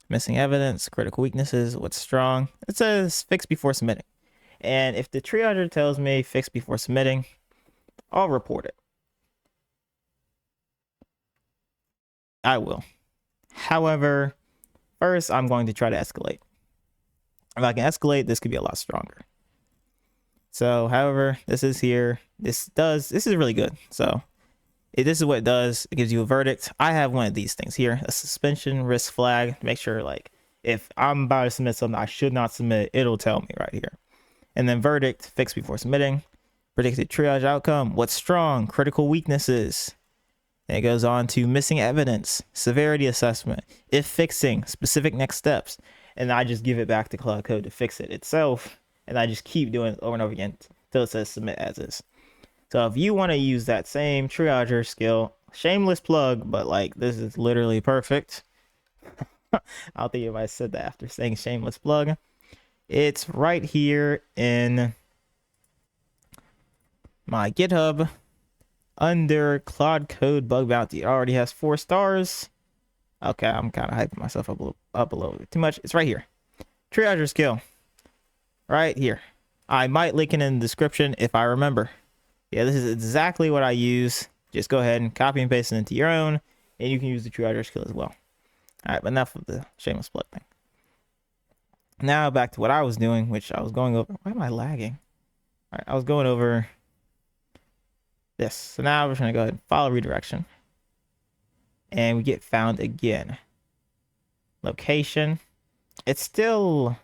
Missing evidence, critical weaknesses, what's strong. It says fix before submitting. And if the triager tells me fix before submitting, I'll report it. I will. However, first I'm going to try to escalate. If I can escalate, this could be a lot stronger. So, however, this is here. This is really good. So, this is what it does. It gives you a verdict. I have one of these things here, a suspension risk flag. Make sure, like, if I'm about to submit something I should not submit, it'll tell me right here. And then verdict, fix before submitting. Predicted triage outcome, what's strong, critical weaknesses. And it goes on to missing evidence, severity assessment, if fixing, specific next steps. And I just give it back to Cloud Code to fix it itself. and I just keep doing it over and over again until it says submit as is. So if you want to use that same triager skill, shameless plug, but like this is literally perfect. I don't think if I said that after saying shameless plug. It's right here in my GitHub under Claude Code Bug Bounty. It already has 4 stars. Okay, I'm kind of hyping myself up a little bit too much. It's right here. Triager skill. Right here. I might link it in the description if I remember. Yeah, this is exactly what I use. Just go ahead and copy and paste it into your own, and you can use the triager skill as well. All right, but enough of the shameless plug thing. Now back to what I was doing, which I was going over. Why am I lagging? All right, I was going over this. So now we're just going to go ahead and follow redirection. And we get found again. Location. It's still...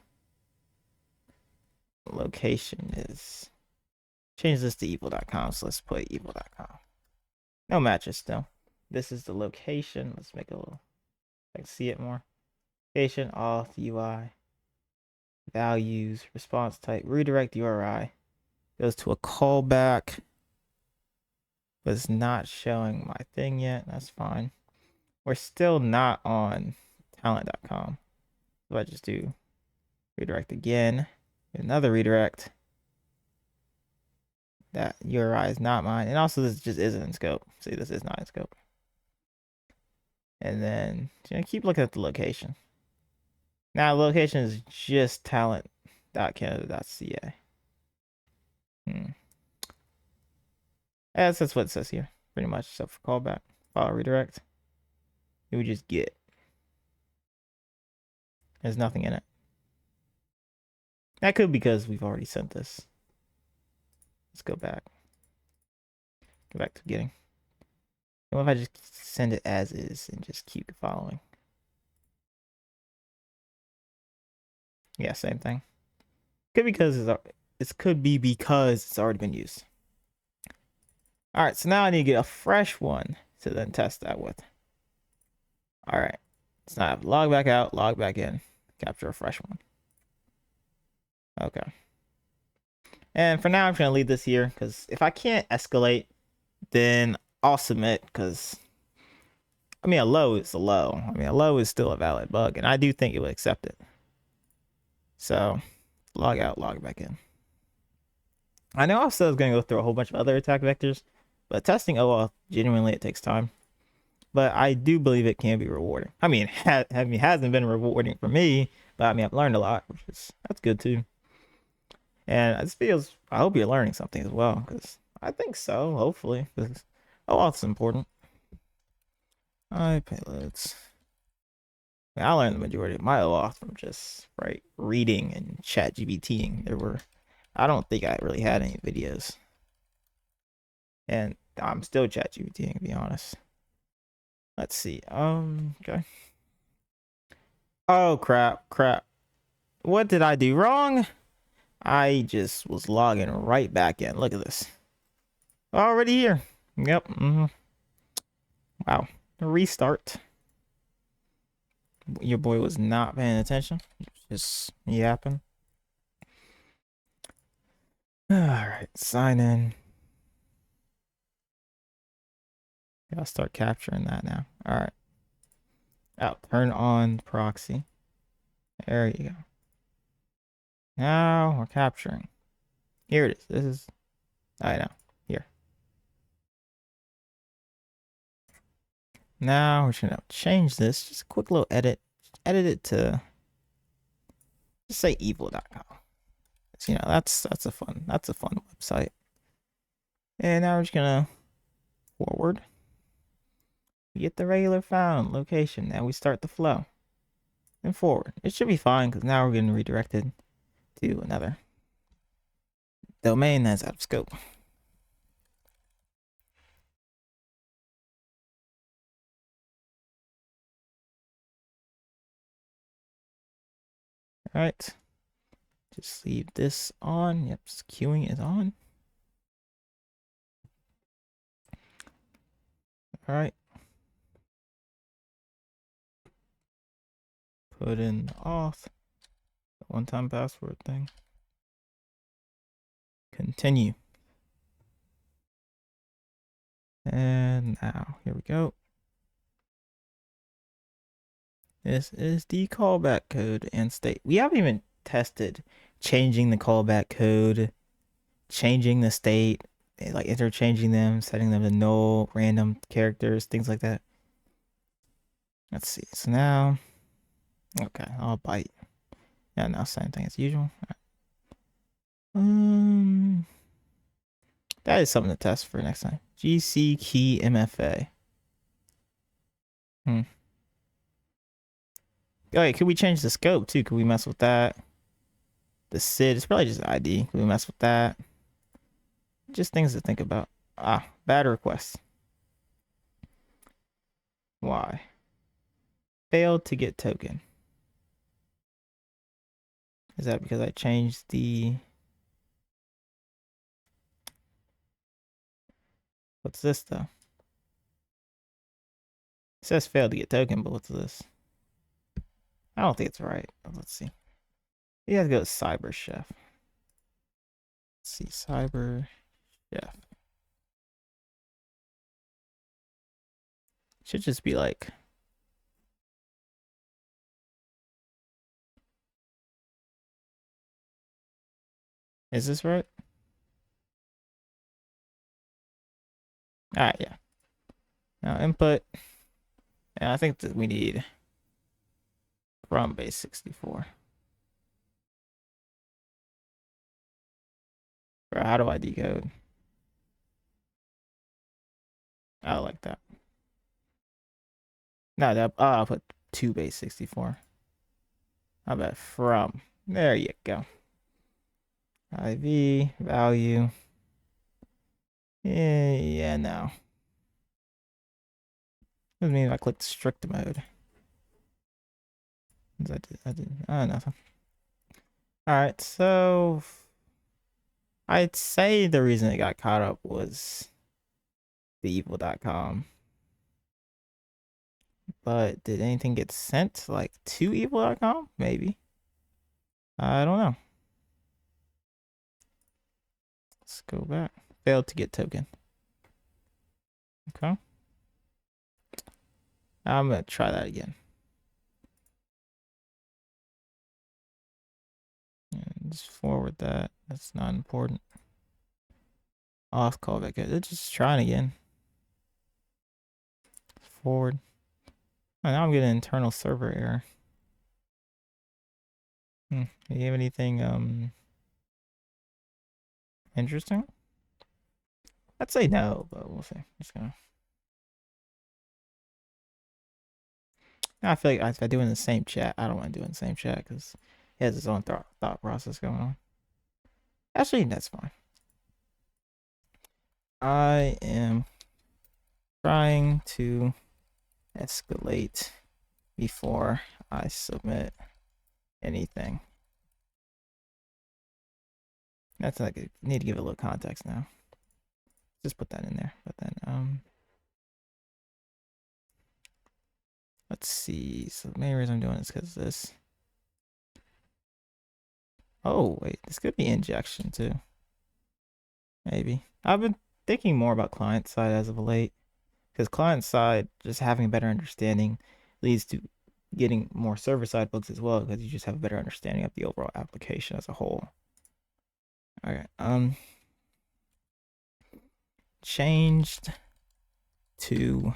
Location is... Change this to evil.com. So let's put evil.com. No matches still. This is the location. Let's make a little... I can see it more. Location, auth, UI. Values, response type, redirect URI. Goes to a callback. But it's not showing my thing yet. That's fine. We're still not on talent.com. So I just do redirect again. Another redirect. That URI is not mine. And also this just isn't in scope. See, this is not in scope. And then keep looking at the location. Now the location is just talent.canada.ca. That's what it says here, pretty much. So for callback, follow redirect, it would just get. There's nothing in it. That could be because we've already sent this. Let's go back. Go back to getting. And what if I just send it as is and just keep following? Yeah, same thing. Could be because it could be because it's already been used. All right, so now I need to get a fresh one to then test that with. All right, so now I have log back out, log back in, capture a fresh one. Okay. And for now, I'm trying to leave this here because if I can't escalate, then I'll submit because, I mean, a low is a low. I mean, a low is still a valid bug, and I do think it would accept it. So, log out, log back in. I know also is going to go through a whole bunch of other attack vectors, but testing OAuth, genuinely, it takes time. But I do believe it can be rewarding. I mean, it hasn't been rewarding for me, but I mean, I've learned a lot, which is, that's good too. And this video's, I hope you're learning something as well, because I think so, hopefully, because OAuth's important. Payloads. I learned the majority of my OAuth from just reading and chat GBTing. I don't think I really had any videos. And I'm still chat GBTing, to be honest. Let's see. Okay. Oh, crap. What did I do wrong? I just was logging right back in. Look at this. Already here. Yep. Wow. Restart. Your boy was not paying attention. Just yapping. Alright, sign in. I'll start capturing that now. Alright. Turn on proxy. There you go. Now we're capturing. Here it is. This is, I know. Here. Now we're gonna change this. Just a quick little edit. Edit it to just say evil.com. So, that's a fun website. And now we're just gonna forward. We get the regular found location. Now we start the flow. And forward. It should be fine because now we're getting redirected to another domain that's out of scope. All right. Just leave this on. Yep, queuing is on. All right. Put in the auth, the one-time password thing. Continue. And now, here we go. This is the callback code and state. We haven't even tested changing the callback code, changing the state, like interchanging them, setting them to null, random characters, things like that. Let's see. So now, okay, I'll bite. Yeah, now same thing as usual. That is something to test for next time. GC key MFA. Oh, wait, could we change the scope too? Could we mess with that? The SID, it's probably just ID. Could we mess with that? Just things to think about. Ah, bad request. Why? Failed to get token. Is that because I changed the... What's this though? It says failed to get token, but what's this? I don't think it's right. Let's see. You have to go to Cyber Chef. Let's see, Cyber Chef. Should just be like... Is this right? Alright, yeah. Now input. And I think that we need from base 64. Bro, how do I decode? I like that. No, that I'll put 2 base 64. How about from? There you go. IV value. Yeah, no. Doesn't mean if I clicked strict mode. I did. Oh, nothing. Alright, so I'd say the reason it got caught up was the evil.com. But did anything get sent like to evil.com? Maybe. I don't know. Let's go back. Failed to get token. Okay. I'm gonna try that again. And just forward that. That's not important. Off callback. They're just trying again. Forward. Oh, now I'm getting an internal server error. Do you have anything interesting? I'd say no, but we'll see. Just gonna. I feel like if I do it in the same chat, I don't want to do it in the same chat because he has his own thought process going on. Actually, that's fine. I am trying to escalate before I submit anything. That's like, I need to give it a little context now. Just put that in there. But then, let's see. So the main reason I'm doing this because this. Oh, wait, this could be injection too. Maybe. I've been thinking more about client side as of late because client side, just having a better understanding leads to getting more server side bugs as well because you just have a better understanding of the overall application as a whole. All right. Changed to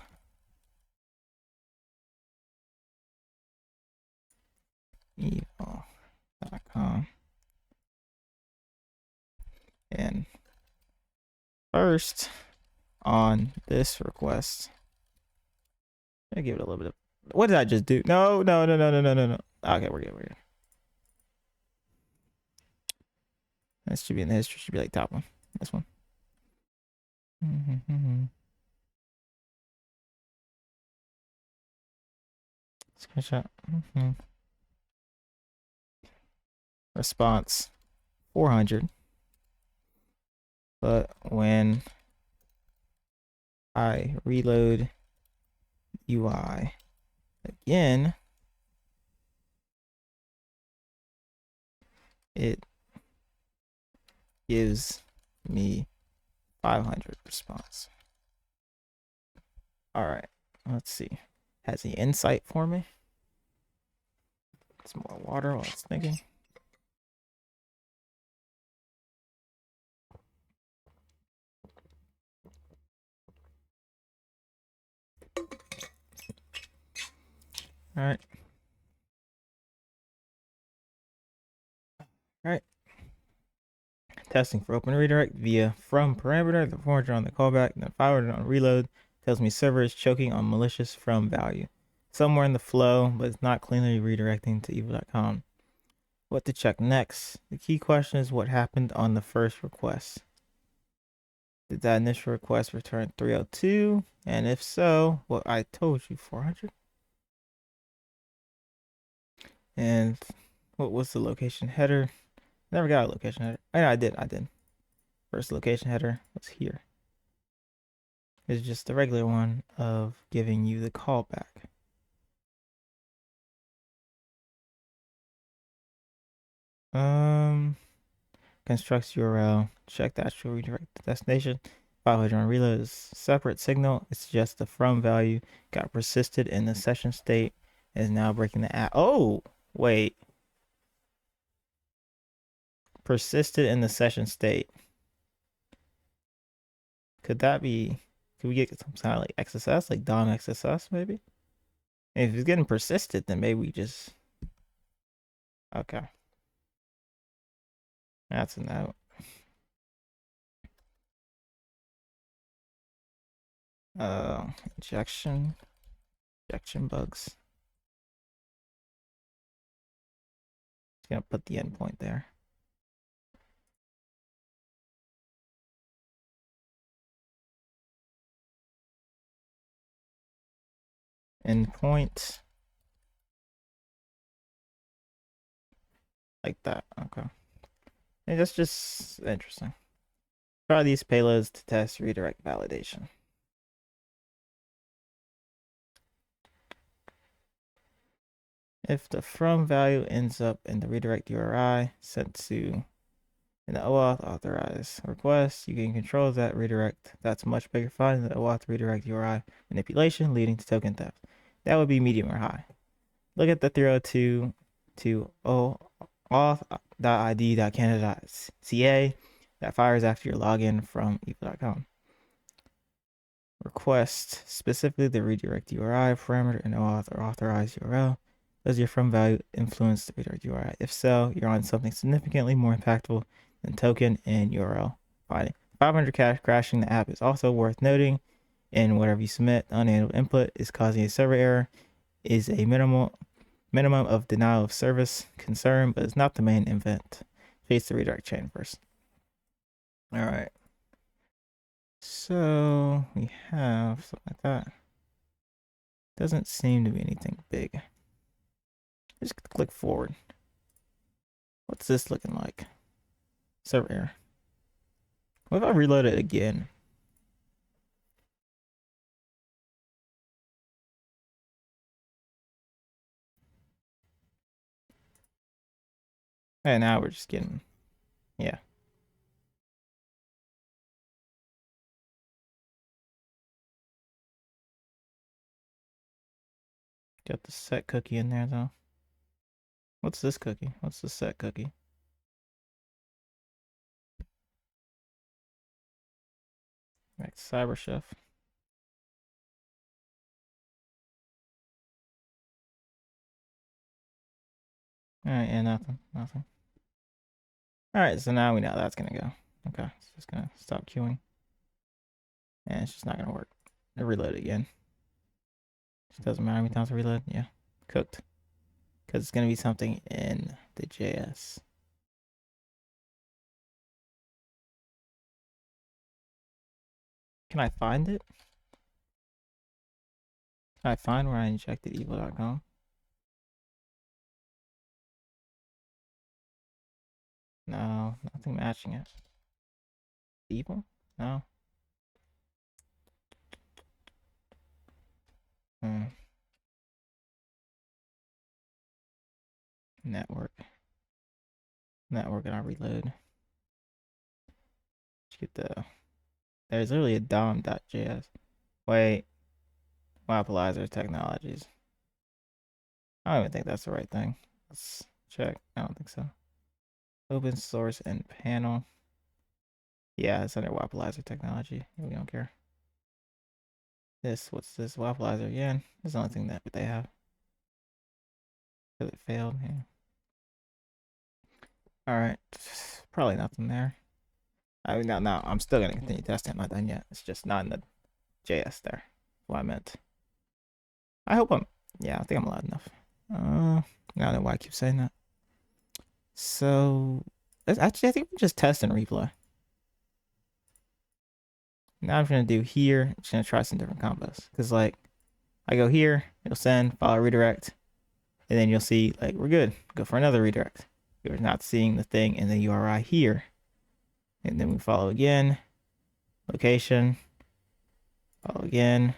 evil.com. And first on this request, I give it a little bit of, what did I just do? No. Okay, we're good. That should be in the history, should be like top one. This one. Screenshot. Response 400. But when I reload UI again, it gives me 500 response. All right, let's see. Has the insight for me? Some more water while it's thinking. All right. All right. Testing for open redirect via from parameter, the 400 on the callback, then 500 on reload. Tells me server is choking on malicious from value. Somewhere in the flow, but it's not cleanly redirecting to evil.com. What to check next? The key question is what happened on the first request. Did that initial request return 302? And if so, what I told you, 400? And what was the location header? Never got a location header. Oh, yeah, I did. First location header was here. It's just the regular one of giving you the callback. Constructs URL. Check the actual redirect destination. 500 on reload is separate signal. It's just the from value got persisted in the session state and is now breaking the app. Oh, wait. Persisted in the session state. Could that be? Could we get some kind of like XSS, like DOM XSS maybe? And if it's getting persisted, then maybe we just. Okay. That's a note. Injection bugs. Just gonna put the endpoint there. Endpoint. Like that. Okay. And that's just interesting. Try these payloads to test redirect validation. If the from value ends up in the redirect URI sent to in the OAuth authorized request, you can control that redirect. That's much bigger fine than the OAuth redirect URI manipulation leading to token theft. That would be medium or high. Look at the 302 to auth.id.canada.ca that fires after your login from evil.com. Request specifically the redirect URI parameter in OAuth or authorized URL. Does your from value influence the redirect URI? If so, you're on something significantly more impactful than token and URL finding. 500 cache crashing the app is also worth noting. And whatever you submit, the unenabled input is causing a server error. Is a minimum of denial of service concern, but it's not the main event. Face the redirect chain first. All right. So we have something like that. Doesn't seem to be anything big. Just click forward. What's this looking like? Server error. What if I reload it again? And now we're just getting, yeah. Got the set cookie in there though. What's this cookie? What's the set cookie? Like Cyber Chef. All right, yeah, nothing. All right, so now we know that's gonna go. Okay, it's just gonna stop queuing. And it's just not gonna work. I reload it again. Just doesn't matter how many times I reload. Yeah, cooked. Because it's gonna be something in the JS. Can I find it? Can I find where I injected evil.com? No, nothing matching it. Evil? No. Hmm. Network. And I reload. Get the there's literally a dom.js. Wait, Wapalizer Technologies. I don't even think that's the right thing. Let's check. I don't think so. Open source and panel. Yeah, it's under Wapalizer Technology. We don't care. What's this? Wapalizer again. That's the only thing that they have. Because it failed. Yeah. Alright. Probably nothing there. I mean, no, I'm still gonna continue testing. I'm not done yet. It's just not in the JS there. What I meant. I hope I'm. Yeah, I think I'm loud enough. I don't know why I keep saying that. So, actually, I think we just test and replay. Now I'm gonna do here. I'm just gonna try some different combos. Cause like, I go here, it'll send, follow redirect, and then you'll see like we're good. Go for another redirect. You're not seeing the thing in the URI here, and then we follow again. Location. Follow again.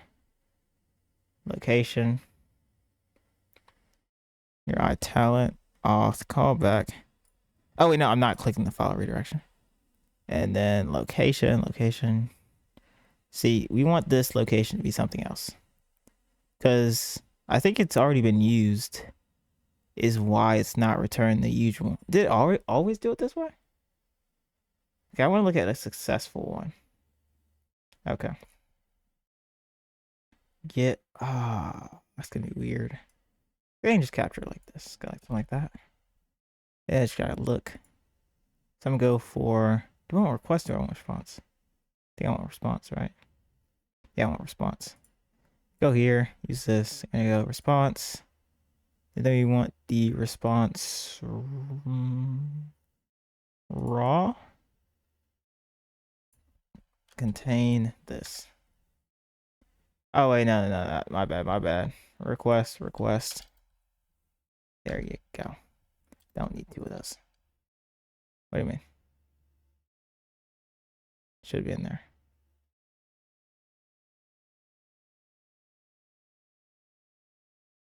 Location. Your italent auth callback. Oh wait, no, I'm not clicking the follow redirection. And then location. See, we want this location to be something else. Because I think it's already been used is why it's not returned the usual. Did it always do it this way? Okay, I want to look at a successful one. Okay. That's gonna be weird. We can just capture it like this. Go like something like that. Yeah, just gotta look. So I'm gonna go for, do I want request or I want response? I think I want response, right? Yeah, I want response. Go here, use this, and go response. And then we want the response raw. Contain this. Oh wait, no, my bad. Request. There you go. Don't need two of those. What do you mean? Should be in there.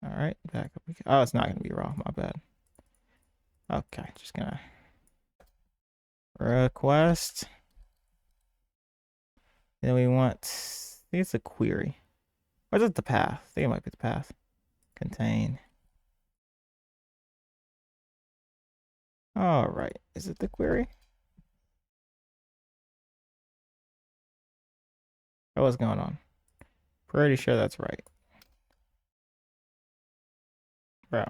All right, back up. Oh, it's not gonna be raw. My bad. Okay, just gonna request. Then we want, I think it's a query. Or is it the path? I think it might be the path. Contain. All right, is it the query? Oh, what's going on? Pretty sure that's right. Bro.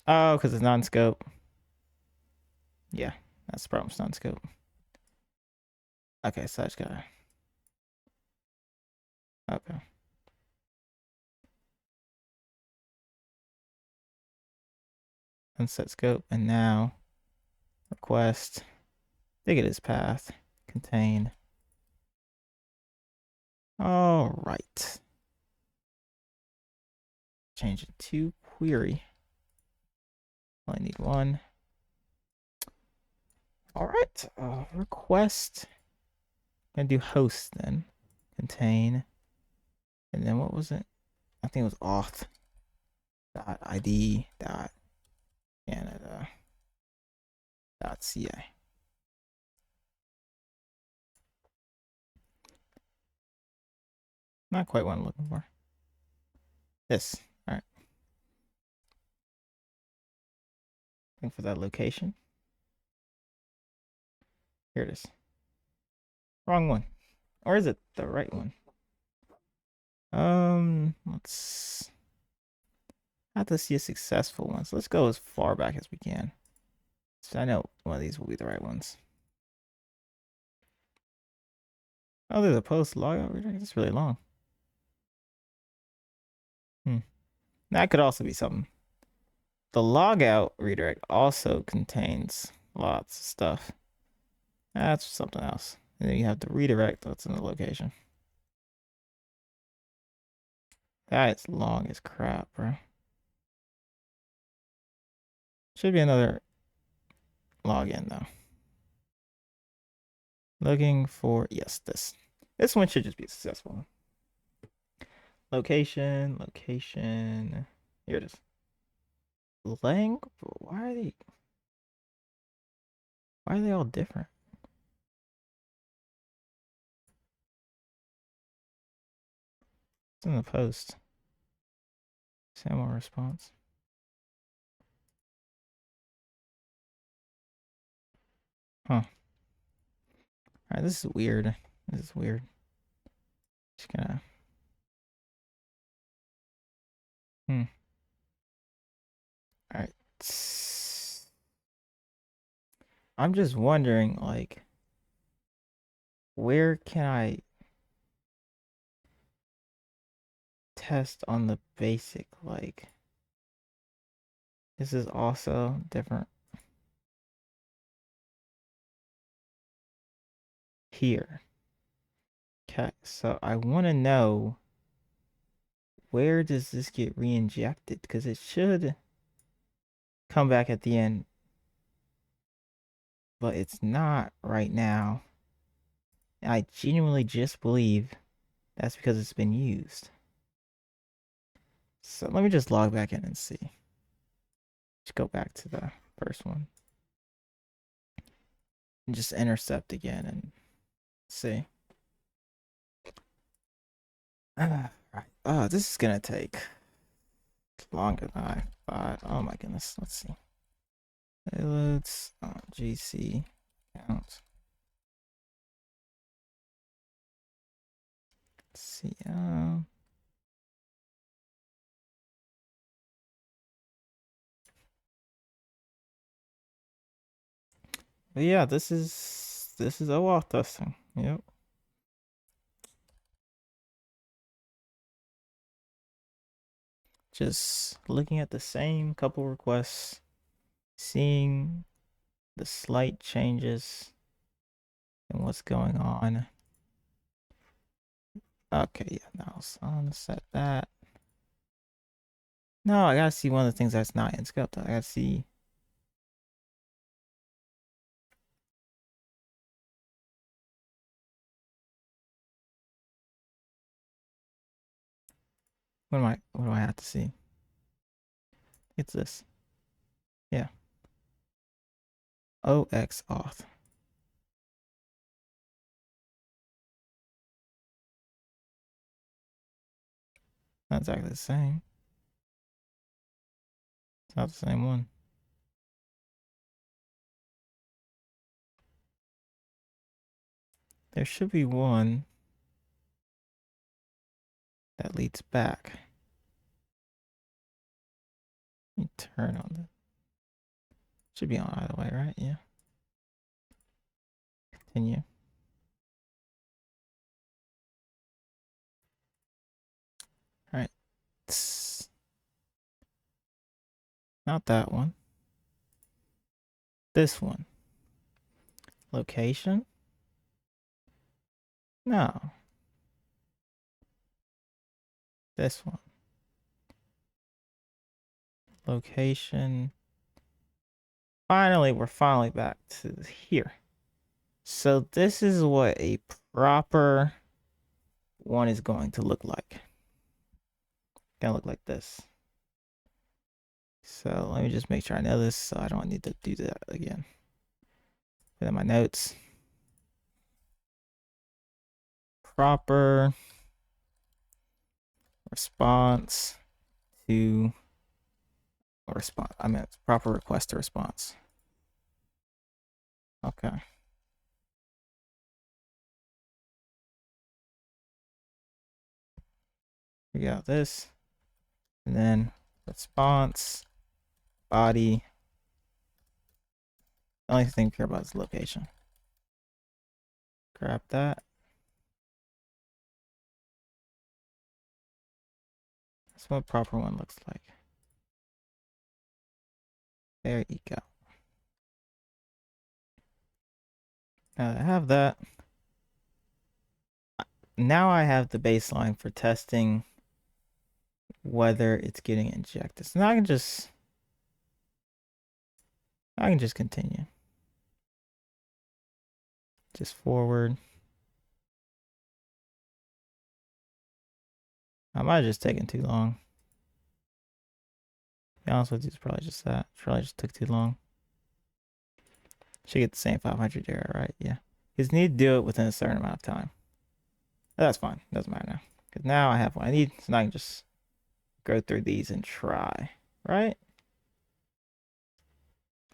Oh, because it's non-scope. Yeah, that's the problem. It's non-scope. Okay, so I just gotta. Okay. Unset scope, and now request. I think it is path. Contain. All right. Change it to query. Only need one. All right. Request. I'm gonna do host then. Contain. And then what was it? I think it was auth. .id. Canada. .ca. Not quite what I'm looking for. This. All right. Looking for that location. Here it is. Wrong one. Or is it the right one? Let's have to see a successful one. So let's go as far back as we can. So I know one of these will be the right ones. Oh, there's a post logout redirect. It's really long. That could also be something. The logout redirect also contains lots of stuff. That's something else. And then you have the redirect that's in the location. That is long as crap, bro. Should be another login though. Looking for, yes, this. This one should just be successful. Location. Here it is. Lang, why are they? Why are they all different? It's in the post. Sample response. Huh. Alright, this is weird. This is weird. Just gonna. Alright. I'm just wondering, like, where can I test on the basic? Like, this is also different here. Okay, so I want to know, where does this get re-injected? Because it should come back at the end, but it's not right now. I genuinely just believe that's because it's been used. So let me just log back in and see. Just go back to the first one. And just intercept again and see. Right. Oh, this is gonna take longer than I thought. Oh my goodness. Let's see. Payloads on GC count. Let's see. But yeah, this is OAuth testing. Yep. Just looking at the same couple requests, seeing the slight changes in what's going on. Okay, yeah, now sunset that. No, I gotta see one of the things that's not in scope though. I gotta see. What do I have to see? It's this. Yeah. OAuth. Not exactly the same. It's not the same one. There should be one that leads back. Let me turn on the. Should be on either way, right? Yeah. Continue. All right. Not that one. This one. Location? No. This one. Location. Finally, we're finally back to here. So this is what a proper one is going to look like. Gonna look like this. So let me just make sure I know this so I don't need to do that again. Put in my notes. Proper response to a response. I meant proper request to response. Okay. We got this. And then response, body. The only thing we care about is location. Grab that. That's what a proper one looks like. There you go. Now that I have that, now I have the baseline for testing whether it's getting injected. So now I can just continue. Just forward. I might have just taken too long. To be honest with you, it's probably just that. Probably just took too long. Should get the same 500 error, right? Yeah. Because you need to do it within a certain amount of time. That's fine. Doesn't matter now. Because now I have what I need, so now I can just go through these and try, right?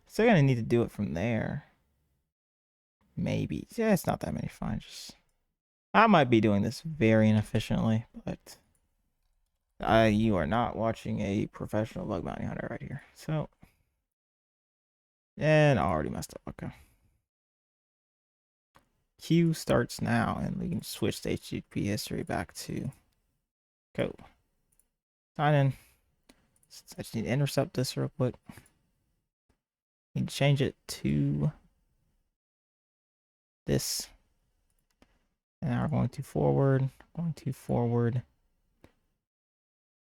Still gonna need to do it from there. Maybe. Yeah, it's not that many. Fine. Just I might be doing this very inefficiently, but you are not watching a professional bug bounty hunter right here. So, and I already messed up. Okay. Queue starts now, and we can switch the HTTP history back to code. Sign in. I just need to intercept this real quick. Need to change it to this. And now we're going to forward.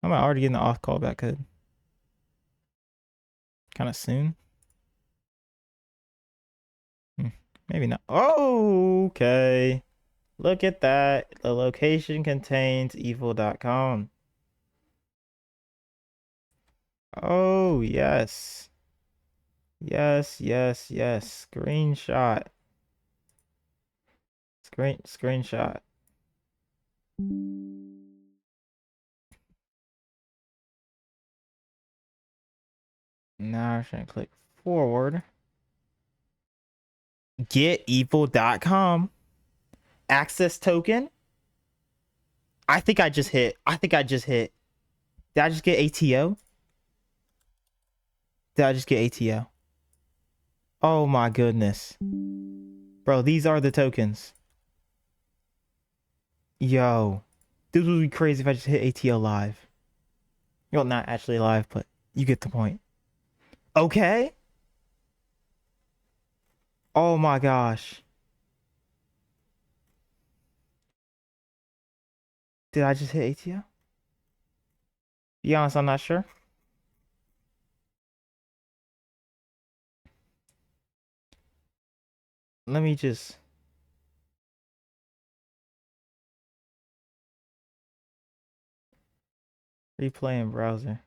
I'm already getting the auth callback code. Kind of soon. Maybe not. Oh, okay. Look at that. The location contains evil.com. Oh, yes. Yes. Screenshot. Screenshot. Now I'm going to click forward. Get evil.com. Access token. I think I just hit. Did I just get ATO? Did I just get ATO? Oh my goodness. Bro, these are the tokens. Yo. This would be crazy if I just hit ATO live. Well, not actually live, but you get the point. Okay. Oh my gosh. Did I just hit ATO? Be honest, I'm not sure. Let me just... replay in browser.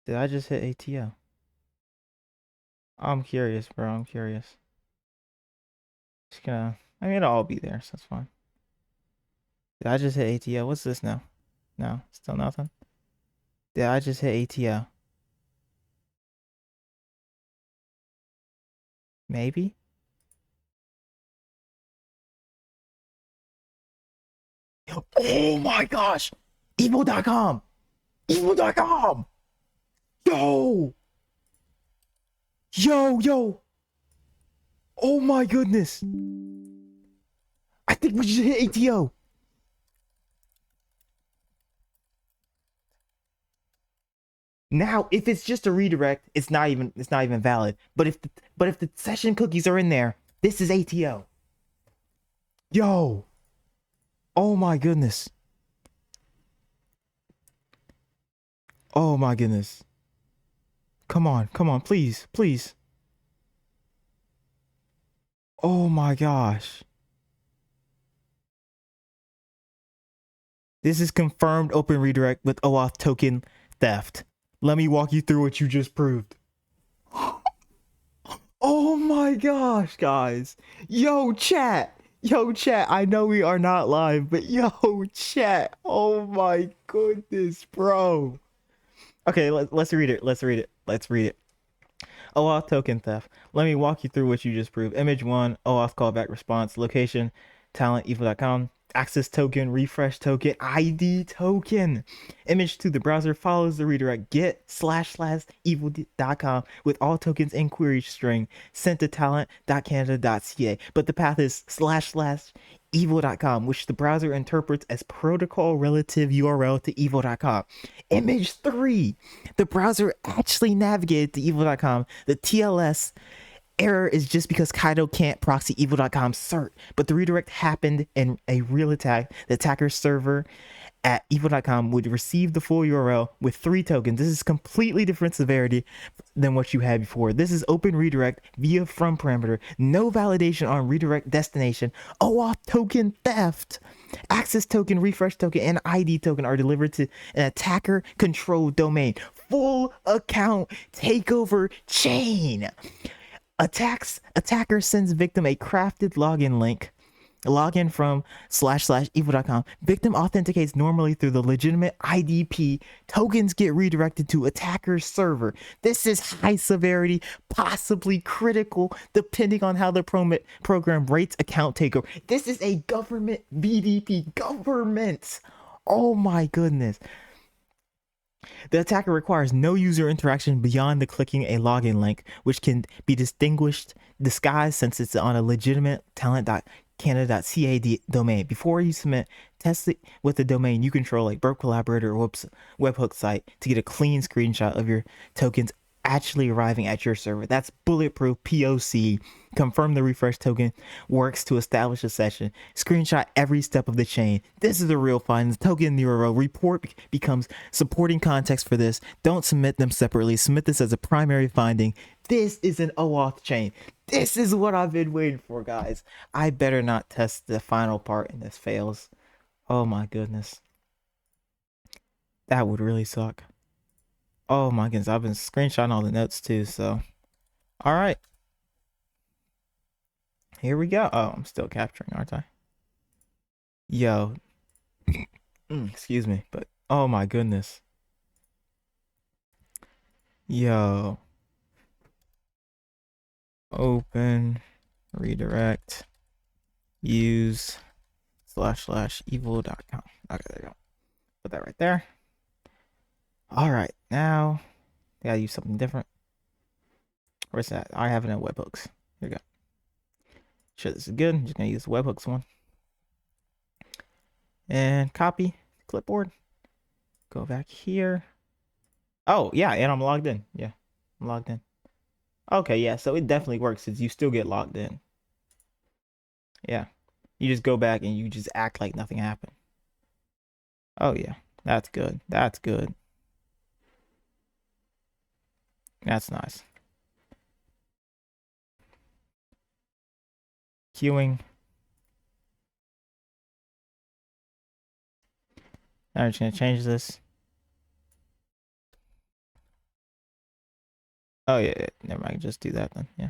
Did I just hit ATO? I'm curious, bro. I'm curious. Just gonna... I mean, it'll all be there, so that's fine. Did I just hit ATO? What's this now? No, still nothing. Did I just hit ATO? Maybe? Oh my gosh! Evil.com! Evil.com! Yo! Yo! Oh my goodness! I think we just hit ATO! Now, if it's just a redirect, it's not even valid. But if the session cookies are in there, this is ATO. Yo! Oh my goodness. Oh my goodness. Come on, please. Oh my gosh. This is confirmed open redirect with OAuth token theft. Let me walk you through what you just proved. Oh my gosh, guys. Yo, chat. I know we are not live, but yo, chat. Oh my goodness, bro. Okay, let's read it. OAuth token theft. Let me walk you through what you just proved. Image 1, OAuth callback response, location, talent, evil.com, access token, refresh token, ID token. Image 2, the browser follows the redirect get//evil.com with all tokens in query string sent to talent.canada.ca. But the path is //evil.com, which the browser interprets as protocol relative URL to evil.com. Image 3, the browser actually navigated to evil.com. The TLS error is just because Kaido can't proxy evil.com cert, but the redirect happened in a real attack. The attacker's server at evil.com would receive the full URL with 3 tokens. This is completely different severity than what you had before. This is open redirect via from parameter, no validation on redirect destination. OAuth token theft. Access token, refresh token, and ID token are delivered to an attacker controlled domain. Full account takeover chain. Attacker sends victim a crafted login link. Login from //evil.com. Victim authenticates normally through the legitimate IDP. Tokens get redirected to attacker's server. This is high severity, possibly critical, depending on how the program rates account takeover. This is a government BDP. Government. Oh my goodness. The attacker requires no user interaction beyond the clicking a login link, which can be disguised since it's on a legitimate talent.canada.ca domain. Before you submit, test it with the domain you control, like Burp Collaborator or webhook site, to get a clean screenshot of your tokens actually arriving at your server. That's bulletproof POC. Confirm the refresh token works to establish a session. Screenshot every step of the chain. This is the real findings. Token URL report becomes supporting context for this. Don't submit them separately. Submit this as a primary finding. This is an OAuth chain. This is what I've been waiting for, guys. I better not test the final part and this fails. Oh my goodness. That would really suck. Oh my goodness, I've been screenshotting all the notes too, so. All right. Here we go. Oh, I'm still capturing, aren't I? Yo. Excuse me, but oh my goodness. Yo. Open, redirect, use //evil.com. Okay, there you go. Put that right there. All right, now I gotta use something different. Where's that? I have it in webhooks. Here we go. Sure, this is good. I'm just gonna use the webhooks one. And copy clipboard. Go back here. Oh, yeah, and I'm logged in. Yeah, I'm logged in. Okay, yeah, so it definitely works since you still get logged in. Yeah. You just go back and you just act like nothing happened. Oh, yeah. That's good. That's good. That's nice. Queuing. Now I'm just going to change this. Oh, yeah. Never mind. Just do that then. Yeah.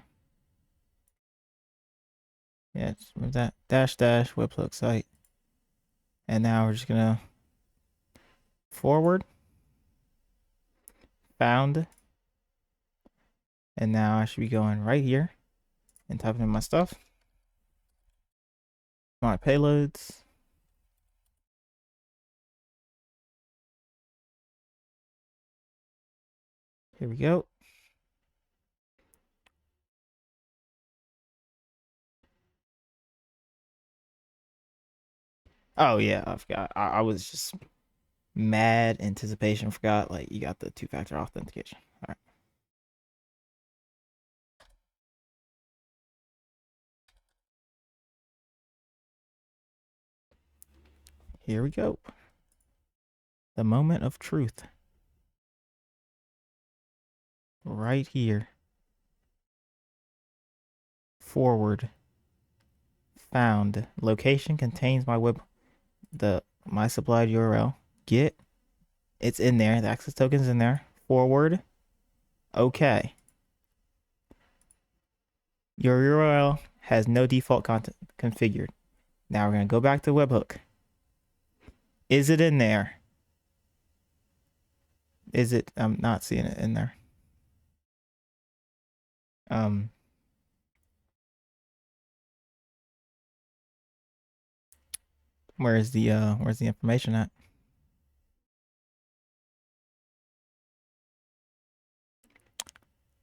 Yeah, just remove that. -- webhook site. And now we're just going to forward. Found. And now I should be going right here and typing in my stuff. My payloads. Here we go. Oh yeah, I forgot. I was just mad anticipation. Forgot like you got the 2-factor authentication. All right. Here we go. The moment of truth. Right here. Forward. Found. Location contains my supplied URL. Get. It's in there. The access token's in there. Forward. Okay. Your URL has no default content configured. Now we're going to go back to webhook. Is it in there? Is it? I'm not seeing it in there. Where's the information at?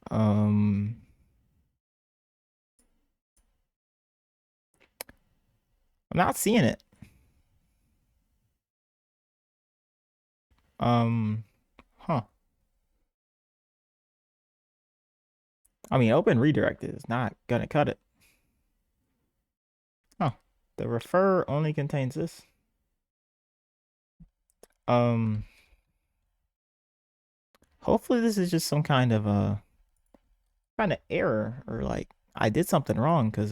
I'm not seeing it. Huh. I mean, open redirect is not gonna cut it. Oh, the refer only contains this. Hopefully this is just some kind of error, or like I did something wrong, because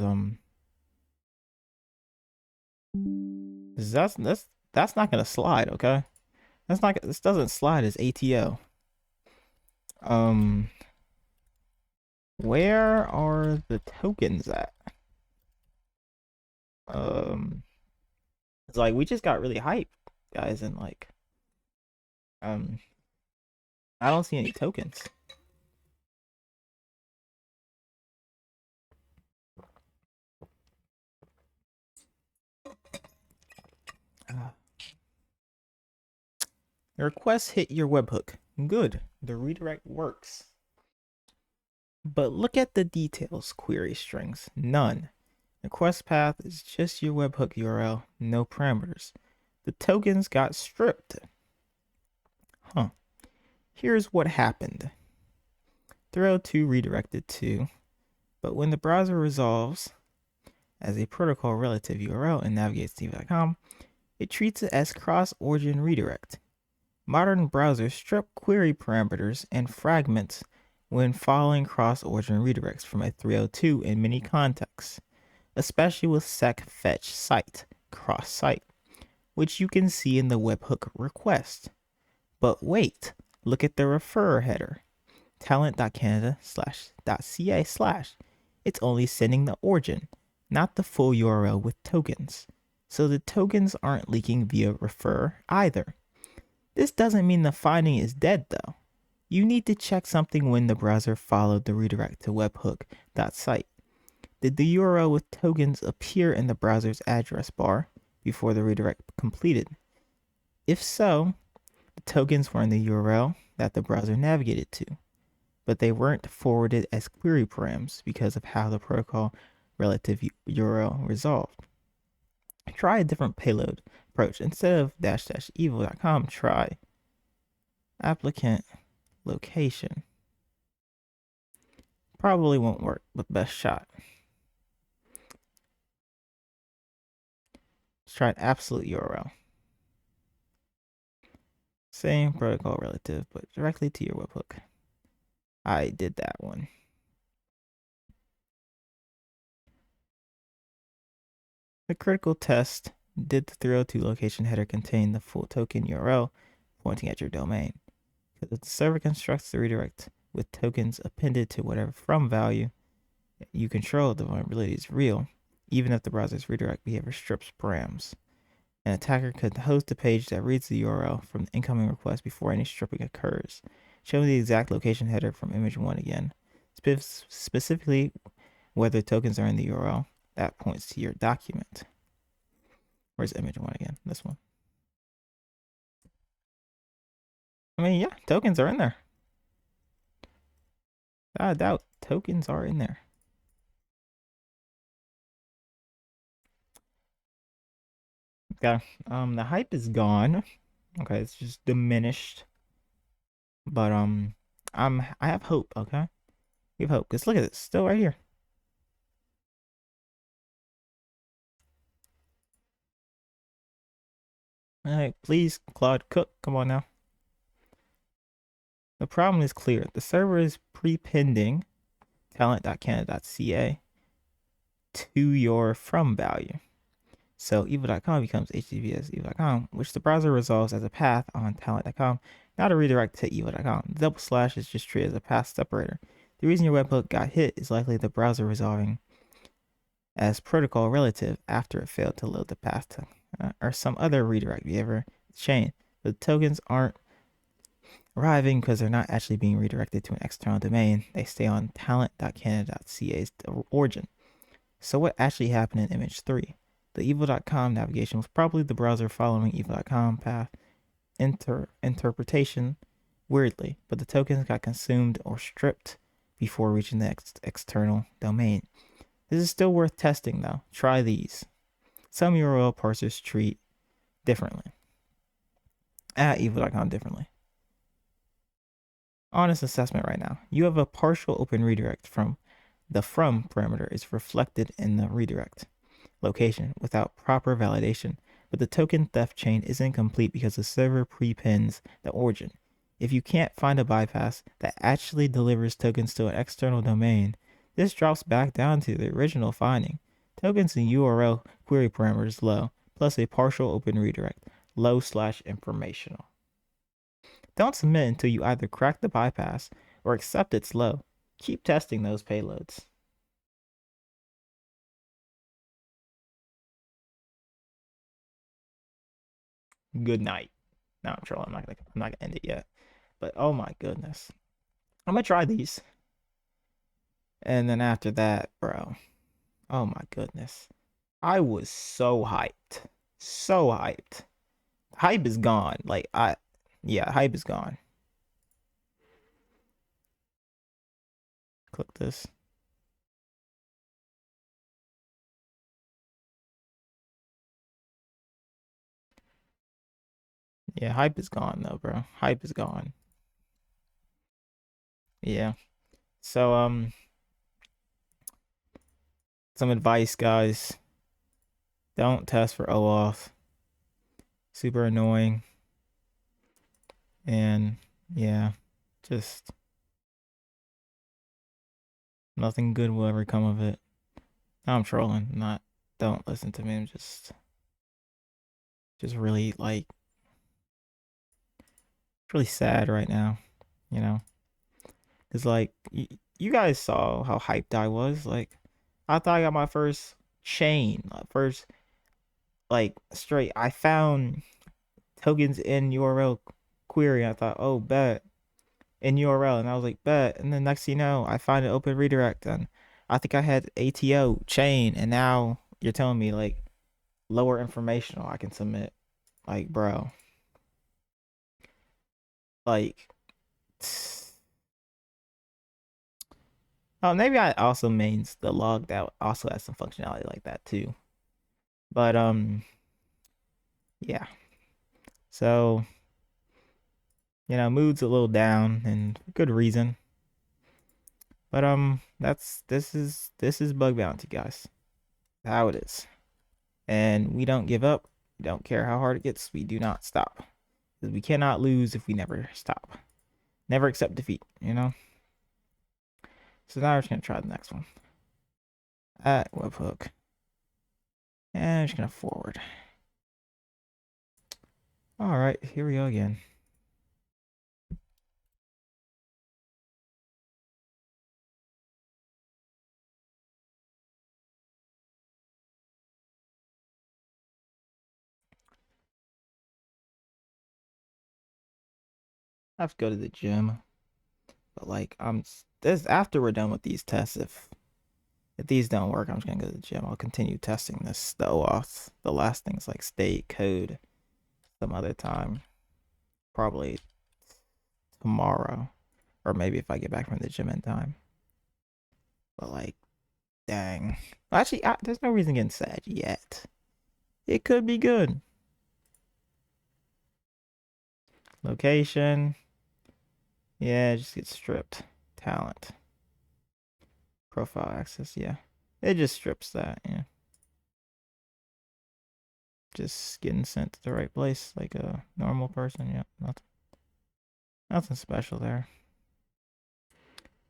that's not gonna slide, okay? This doesn't slide as ATO. Where are the tokens at? It's like we just got really hyped, guys, and like um I don't see any tokens. The request hit your webhook. Good. The redirect works. But look at the details, query strings. None. The request path is just your webhook URL, no parameters. The tokens got stripped. Huh. Here's what happened. 302 redirected to, but when the browser resolves as a protocol relative URL and navigates to evo.com, it treats it as cross-origin redirect. Modern browsers strip query parameters and fragments when following cross-origin redirects from a 302 in many contexts, especially with sec fetch site, cross-site, which you can see in the webhook request. But wait, look at the referrer header, talent.canada/.ca/. It's only sending the origin, not the full URL with tokens. So the tokens aren't leaking via refer either. This doesn't mean the finding is dead though. You need to check something when the browser followed the redirect to webhook.site. Did the URL with tokens appear in the browser's address bar before the redirect completed? If so, the tokens were in the URL that the browser navigated to, but they weren't forwarded as query params because of how the protocol relative URL resolved. Try a different payload approach. Instead of --evo.com, try applicant location. Probably won't work, but best shot. Let's try an absolute URL. Same protocol relative, but directly to your webhook. I did that one. The critical test, did the 302 location header contain the full token URL pointing at your domain? Because if the server constructs the redirect with tokens appended to whatever from value you control, the vulnerability is real, even if the browser's redirect behavior strips params. An attacker could host a page that reads the URL from the incoming request before any stripping occurs. Show me the exact location header from image 1 again. Specifically, whether tokens are in the URL that points to your document. Where's image 1 again? This one. I mean, yeah, tokens are in there. Without a doubt, tokens are in there. Okay, the hype is gone. Okay, it's just diminished. But I have hope. Okay, we have hope. Cause look at it, still right here. All right, please, Claude Cook, come on now. The problem is clear. The server is prepending talent.canada.ca to your from value. So evo.com becomes https evo.com, which the browser resolves as a path on talent.com, not a redirect to evo.com. The double slash is just treated as a path separator. The reason your webhook got hit is likely the browser resolving as protocol relative after it failed to load the path to, or some other redirect behavior chain. The tokens aren't arriving because they're not actually being redirected to an external domain. They stay on talent.canada.ca's origin. So what actually happened in image 3? The evo.com navigation was probably the browser following evo.com path interpretation weirdly, but the tokens got consumed or stripped before reaching the external domain. This is still worth testing though. Try these. Some URL parsers treat differently. At evo.com differently. Honest assessment right now. You have a partial open redirect from the from parameter is reflected in the redirect location without proper validation, but the token theft chain isn't complete because the server prepends the origin. If you can't find a bypass that actually delivers tokens to an external domain, this drops back down to the original finding. Tokens and URL query parameters low, plus a partial open redirect, low/informational. Don't submit until you either crack the bypass or accept it's low. keep testing those payloads. Good night. No, I'm trolling. I'm not gonna end it yet. But oh my goodness. I'm gonna try these. And then after that, bro. Oh my goodness. I was so hyped. So hyped. Hype is gone. Yeah, hype is gone. Click this. Yeah, hype is gone though, bro. Hype is gone. Yeah. So some advice, guys. Don't test for OAuth. Super annoying. And yeah, just nothing good will ever come of it. I'm trolling. Not don't listen to me. I'm just really really sad right now, you know? Cuz you guys saw how hyped I was. Like I thought I got my first chain, first straight. I found tokens in URL query. I thought, "Oh, bet." In URL, and I was like, bet. And then next thing you know, I find an open redirect, and I think I had ATO chain, and now you're telling me lower informational I can submit. Like, bro, like, oh, maybe I also mains the log that also has some functionality like that too. But yeah. So mood's a little down, and good reason. But this is bug bounty, guys. How it is. And we don't give up. We don't care how hard it gets. We do not stop. Because we cannot lose if we never stop. Never accept defeat. So now we're just going to try the next one. At webhook. And I'm just going to forward. All right, here we go again. I have to go to the gym. But this after we're done with these tests, if these don't work, I'm just gonna go to the gym. I'll continue testing the OAuth, the last things like state, code, some other time. Probably tomorrow. Or maybe if I get back from the gym in time. But dang. Actually, there's no reason getting sad yet. It could be good. Location. Yeah, just get stripped. Talent. Profile access, yeah. It just strips that, yeah. Just getting sent to the right place like a normal person, yeah. Nothing special there.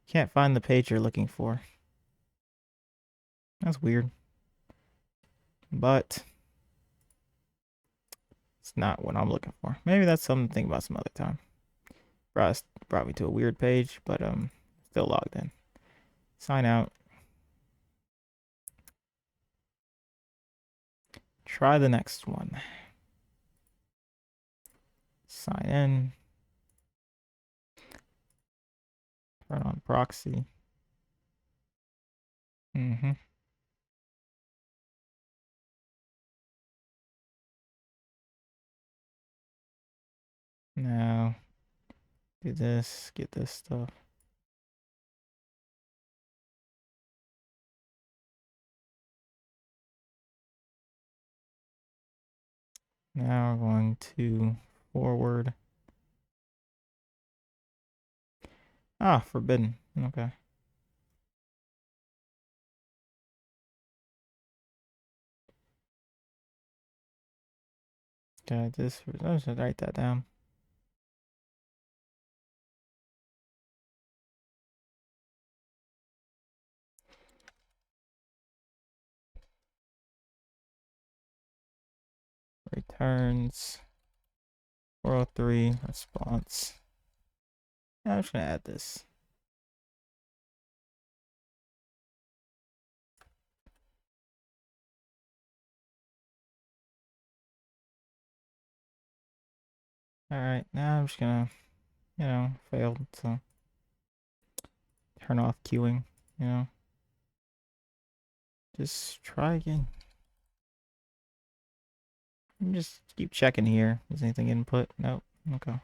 Can't find the page you're looking for. That's weird. But it's not what I'm looking for. Maybe that's something to think about some other time. Brought me to a weird page, but still logged in. Sign out. Try the next one. Sign in. Turn on proxy. Now do this, get this stuff. Now we're going to forward. Ah, forbidden. Okay. Okay, I should write that down. Returns 403 response. Yeah, I'm just gonna add this. Alright, now I'm just gonna, fail to turn off queuing, Just try again. Just keep checking here. Is anything input? Nope. Okay.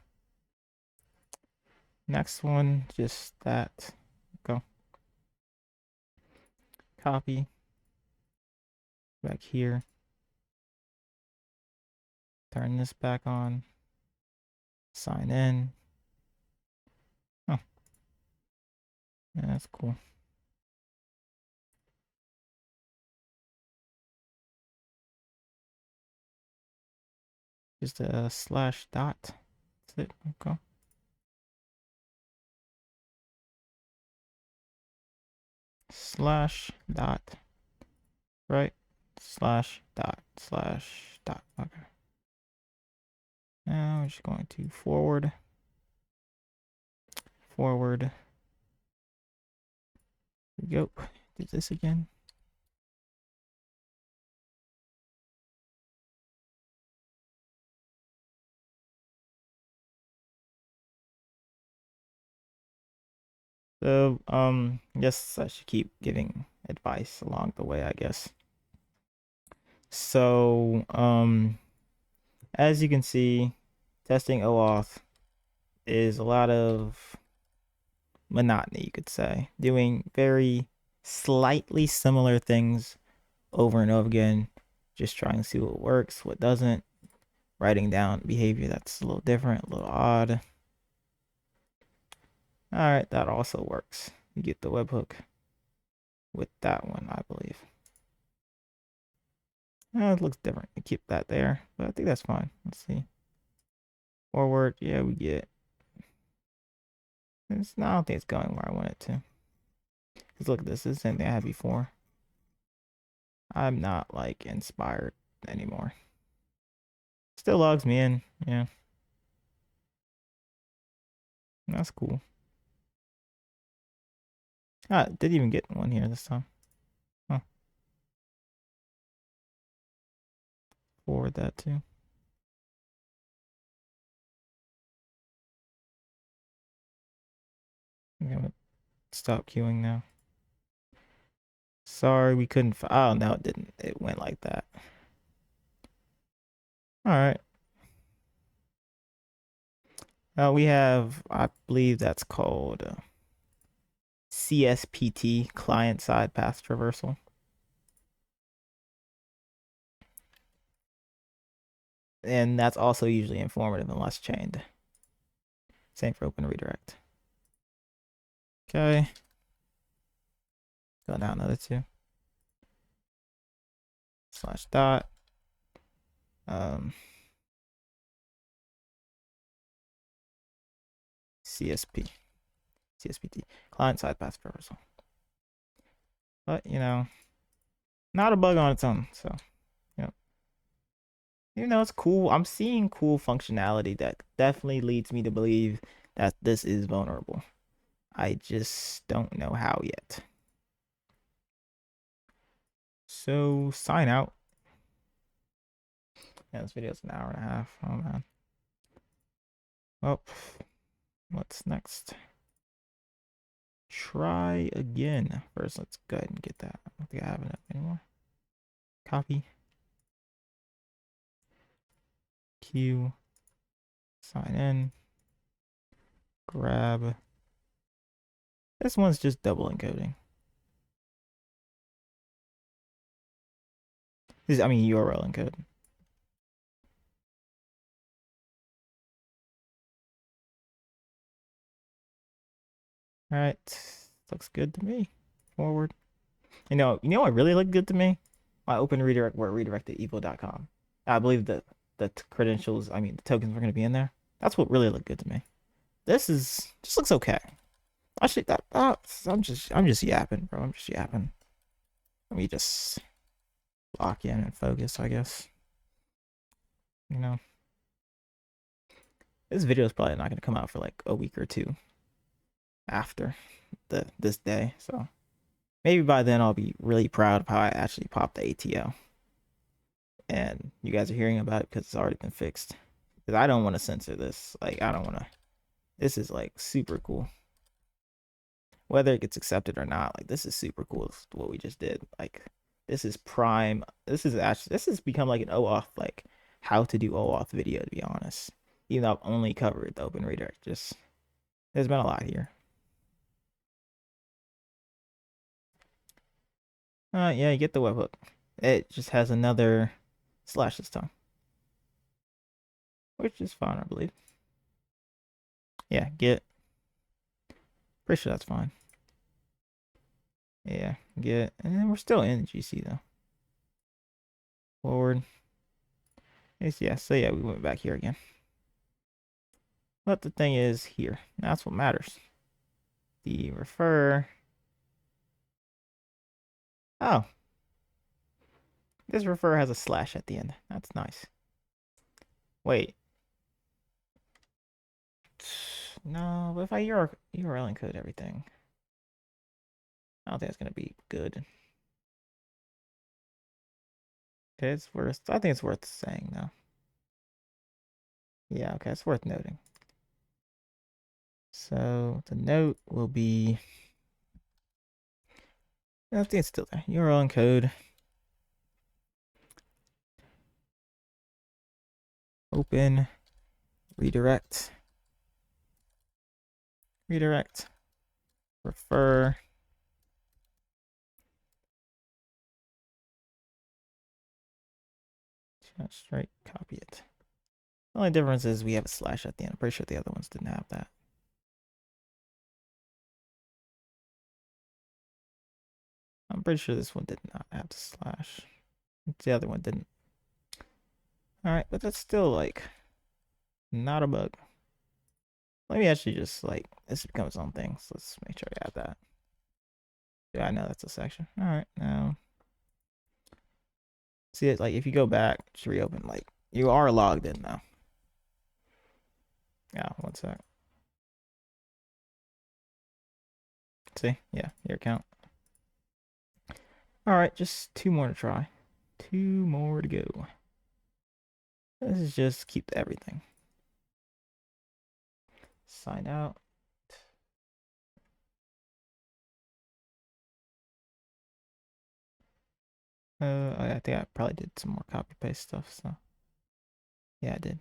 Next one, just that. Go. Copy. Back here. Turn this back on. Sign in. Oh. Yeah, that's cool. Just a slash dot. That's it. Okay. Slash dot. Right. Slash dot. Slash dot. Okay. Now we're just going to forward. Forward. Here we go. Do this again. So, I guess I should keep giving advice along the way, I guess. So, as you can see, testing OAuth is a lot of monotony, you could say. Doing very slightly similar things over and over again, just trying to see what works, what doesn't, writing down behavior that's a little different, a little odd. All right, that also works. You get the webhook with that one, I believe. It looks different. You keep that there, but I think that's fine. Let's see. Forward, yeah, we get. I don't think it's going where I want it to. Cause look at this. This is the same thing I had before. I'm not like inspired anymore. Still logs me in. Yeah, that's cool. Ah, didn't even get one here this time. Huh. Forward that too. I'm gonna stop queuing now. Sorry, we couldn't. Oh no, it didn't. It went like that. All right. We have, I believe that's called CSPT, client side path traversal. And that's also usually informative unless chained. Same for open redirect. Okay. Go down another two. Slash dot. CSPT, client side path traversal. But not a bug on its own. So, it's cool. I'm seeing cool functionality that definitely leads me to believe that this is vulnerable. I just don't know how yet. So sign out. Yeah, this video's an hour and a half. Oh man. Well, what's next? Try again. First, let's go ahead and get that. I don't think I have it anymore. Copy. Q. Sign in. Grab. This one's just double encoding. I mean URL encode. All right, looks good to me. Forward. You know what really looked good to me? My open redirect where it redirected evo.com. I believe that the credentials, I mean the tokens were gonna be in there. That's what really looked good to me. This just looks okay. Actually, I'm just yapping, bro. I'm just yapping. Let me just lock in and focus, I guess. This video is probably not gonna come out for like a week or two after this day, so maybe by then I'll be really proud of how I actually popped the ATO, and you guys are hearing about it because it's already been fixed. Because I don't want to censor this. Like, I don't want to. This is like super cool. Whether it gets accepted or not, like this is super cool. What we just did. Like, this is prime. This is actually this has become like an OAuth, like how to do OAuth video. To be honest, even though I've only covered the open redirect, just there's been a lot here. Yeah, you get the webhook. It just has another slash this time, which is fine, I believe. Yeah, get. Pretty sure that's fine. Yeah, get. And then we're still in the GC though. Forward. Yeah, so yeah, we went back here again. But the thing is here. That's what matters. The refer. Oh, this refer has a slash at the end. That's nice. Wait. No, but if I URL encode everything, I don't think it's gonna be good. Okay, it's worth. I think it's worth saying though. Yeah, okay, it's worth noting. So the note will be. I think it's still there. URL encode. Open. Redirect. Redirect. Refer. Just straight copy it. The only difference is we have a slash at the end. I'm pretty sure the other ones didn't have that. I'm pretty sure this one did not have the slash. The other one didn't. Alright, but that's still like not a bug. Let me actually just like this becomes its own thing. So let's make sure I add that. Yeah, I know that's a section. Alright, now see it like if you go back, just reopen, like you are logged in now. Yeah, one sec. See? Yeah, your account. Alright, just two more to try. Two more to go. This is just keep everything. Sign out. I think I probably did some more copy paste stuff, so yeah, I did.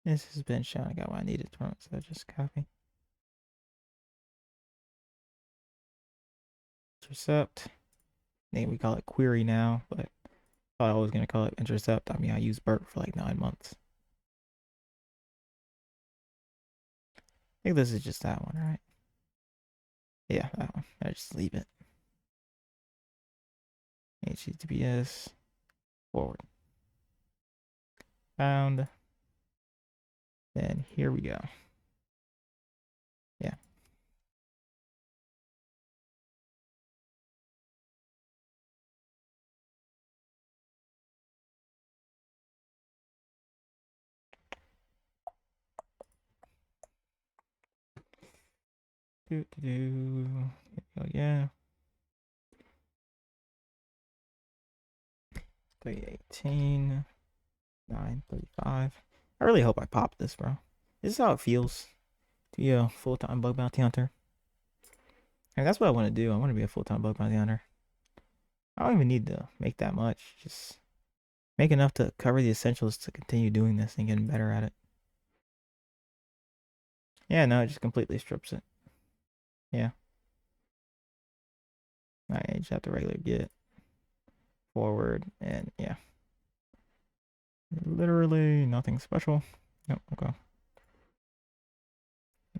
This has been shown. I got what I needed from it, so just copy. Intercept. Name we call it query now, but I thought I was gonna call it intercept. I mean, I used BERT for like 9 months. I think this is just that one, right? Yeah, that one. I just leave it. HTTPS forward. Found. Then here we go. Yeah. Do do do. Here we go. Yeah. 318. 935. I really hope I pop this, bro. This is how it feels to be a full-time bug bounty hunter. And that's what I want to do. I want to be a full-time bug bounty hunter. I don't even need to make that much. Just make enough to cover the essentials to continue doing this and getting better at it. Yeah, no, it just completely strips it. Yeah. I just have to regular get forward and yeah. Literally nothing special. Nope, okay.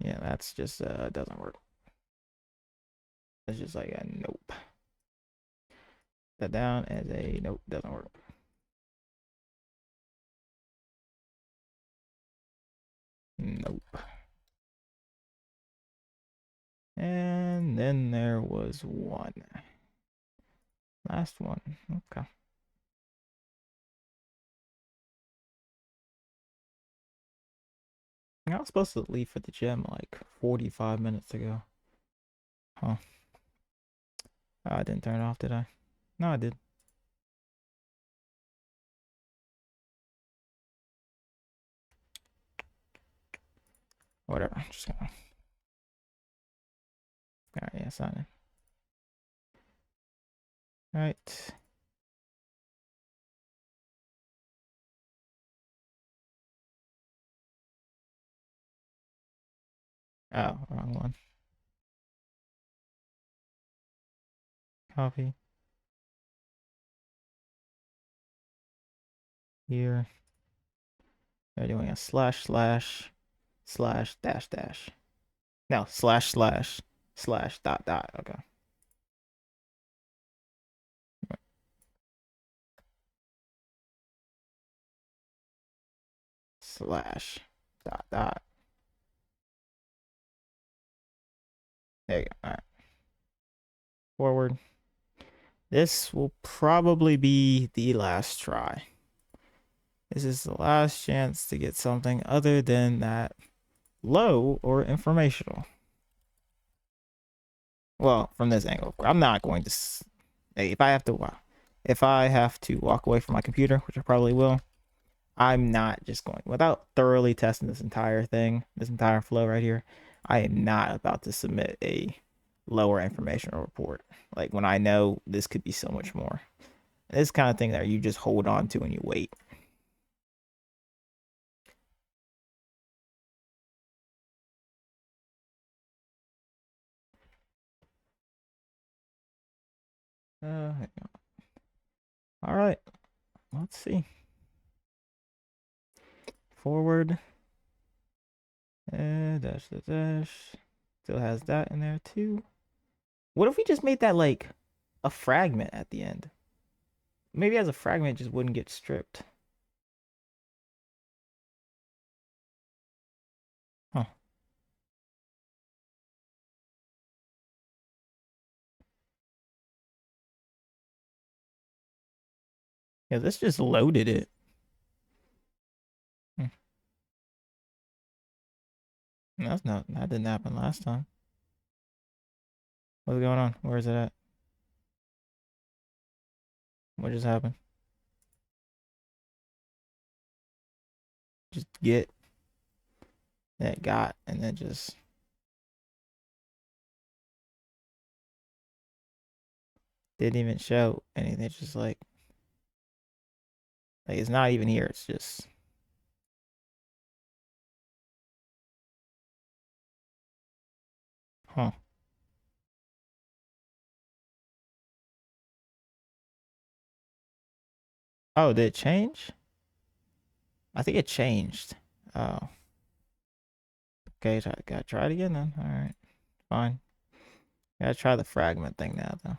Yeah, that's just doesn't work. It's just like a nope. That down as a nope, doesn't work. Nope. And then there was one. Last one. Okay. I was supposed to leave for the gym like 45 minutes ago. Huh. Oh, I didn't turn it off, did I? No, I did. Whatever. Just gonna. All right, yeah, sign in. All right. Oh, wrong one. Copy. Here. They're doing a slash slash slash dash dash. No, slash slash slash dot dot. Okay. Slash dot dot. There you go. All right. Forward. This will probably be the last try. This is the last chance to get something other than that low or informational. Well, from this angle, I'm not going to. Hey, if I have to walk away from my computer, which I probably will, I'm not just going without thoroughly testing this entire thing, this entire flow right here. I am not about to submit a lower informational report. Like when I know this could be so much more. This kind of thing that you just hold on to and you wait. All right, let's see. Forward. Dash the dash. Still has that in there too. What if we just made that like a fragment at the end? Maybe as a fragment, it just wouldn't get stripped. Huh. Yeah, this just loaded it. Hmm. That's not, that didn't happen last time. What's going on? Where is it at? What just happened? Just get, that got, and then just didn't even show anything. It's just like it's not even here. It's just, huh. Oh, did it change? I think it changed. Oh, okay. Gotta try it again then. All right, fine. Gotta try the fragment thing now though.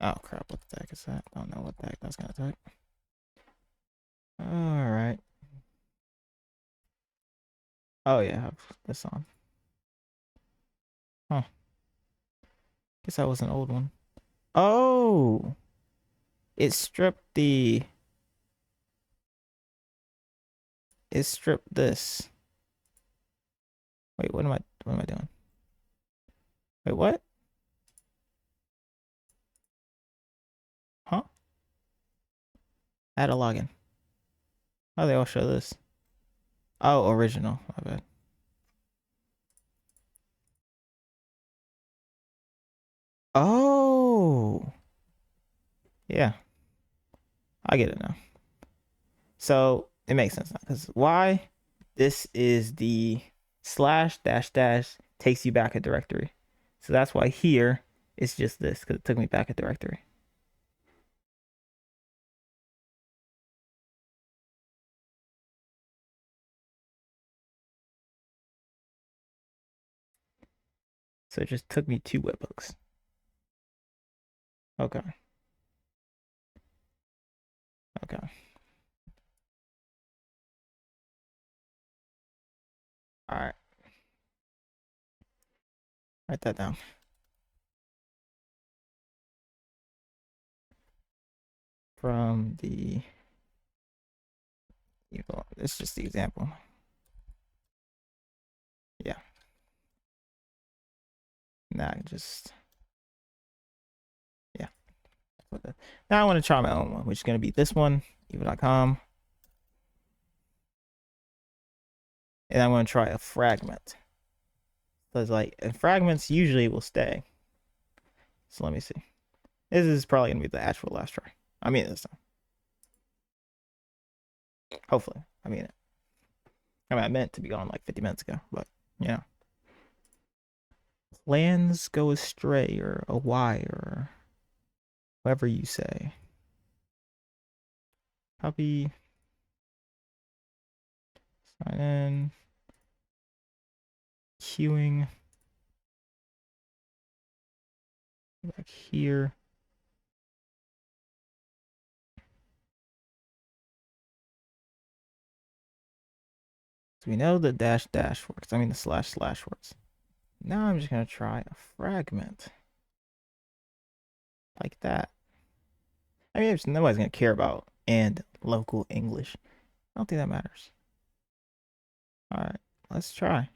Oh crap! What the heck is that? I don't know what the heck that's gonna take. All right. Oh yeah, I have this on. Huh. Guess that was an old one. Oh, it stripped the. It stripped this. Wait, what am I? What am I doing? Wait, what? Huh? Add a login. Oh, they all show this. Oh, original. My bad. Oh, yeah. I get it now. So it makes sense now. Because why? This is the slash dash dash takes you back a directory. So that's why here it's just this because it took me back a directory. So it just took me 2 webhooks. Okay. Okay. All right. Write that down. From the, it's just the example. Yeah. Now I just, yeah. Now I want to try my own one, which is going to be this one, evo.com. And I'm going to try a fragment. So it's like, and fragments usually will stay. So let me see. This is probably going to be the actual last try. I mean this time. Hopefully. I meant to be gone like 50 minutes ago, but yeah. Plans go astray or awry or whatever you say. Copy. Sign in. Queuing. Back here. So we know the dash dash works. I mean the slash slash works. Now I'm just gonna try a fragment. Like that. I mean, nobody's gonna care about and local English. I don't think that matters. Alright, let's try.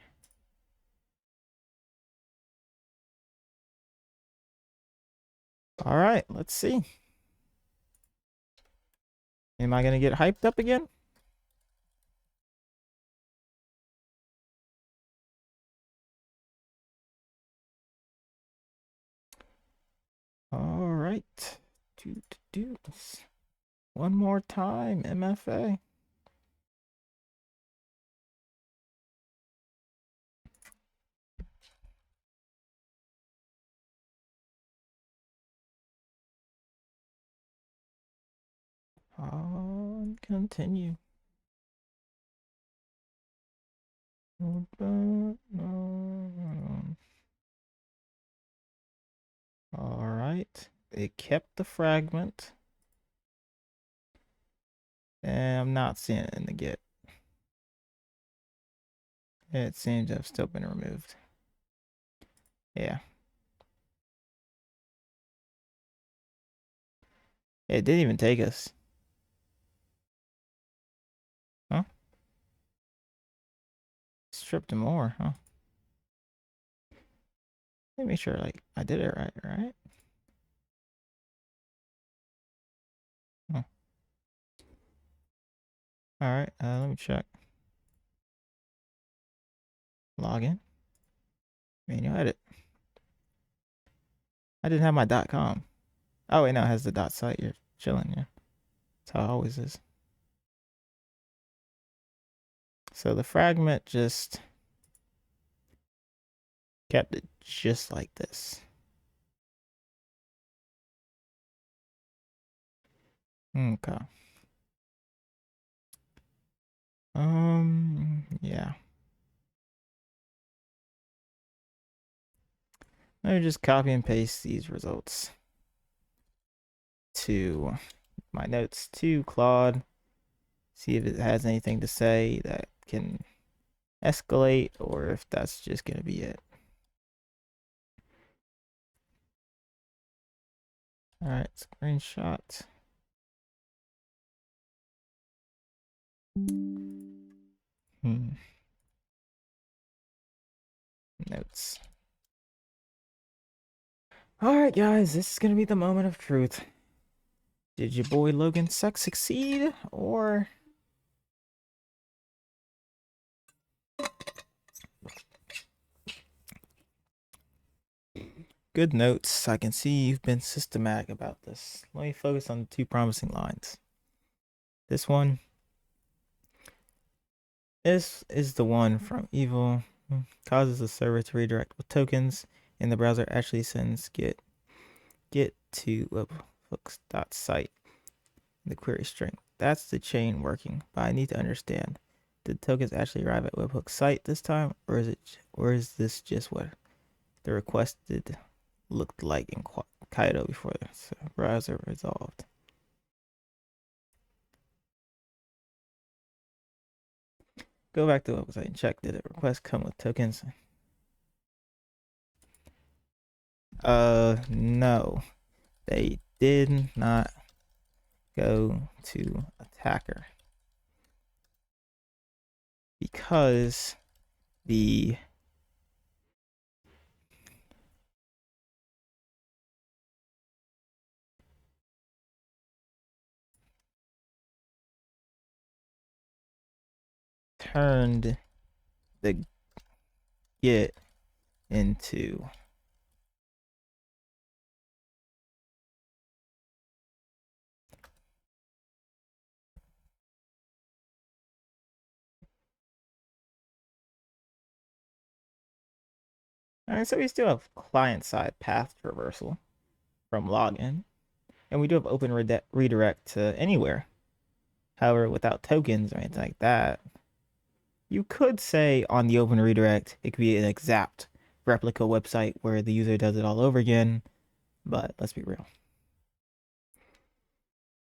Alright, let's see. Am I gonna get hyped up again? Alright. Do this. One more time, MFA. On continue. Alright. It kept the fragment. And I'm not seeing it in the get. It seems to have still been removed. Yeah. It didn't even take us. Huh? Stripped more, huh? Let me make sure like I did it right? Huh. Alright, let me check. Login. Manual edit. I didn't have my .com. Oh wait, no, it has the .site. You're chilling, yeah. That's how it always is. So the fragment just kept it just like this. Okay. Yeah. Let me just copy and paste these results to my notes to Claude. See if it has anything to say that can escalate or if that's just going to be it. All right, screenshot. Notes. All right, guys, this is going to be the moment of truth. Did your boy LoganSec succeed or... Good notes. I can see you've been systematic about this. Let me focus on the two promising lines. This one. This is the one from evil. Causes the server to redirect with tokens, and the browser actually sends get to webhooks.site, the query string. That's the chain working, but I need to understand. Did tokens actually arrive at webhook site this time, or is this just what the requested looked like in Kaido before the browser resolved? Go back to the website and check. Did the request come with tokens? No. They did not go to attacker because the turned the get into. All right, so we still have client-side path traversal from login, and we do have open redirect to anywhere. However, without tokens or anything like that, you could say on the open redirect, it could be an exact replica website where the user does it all over again, but let's be real.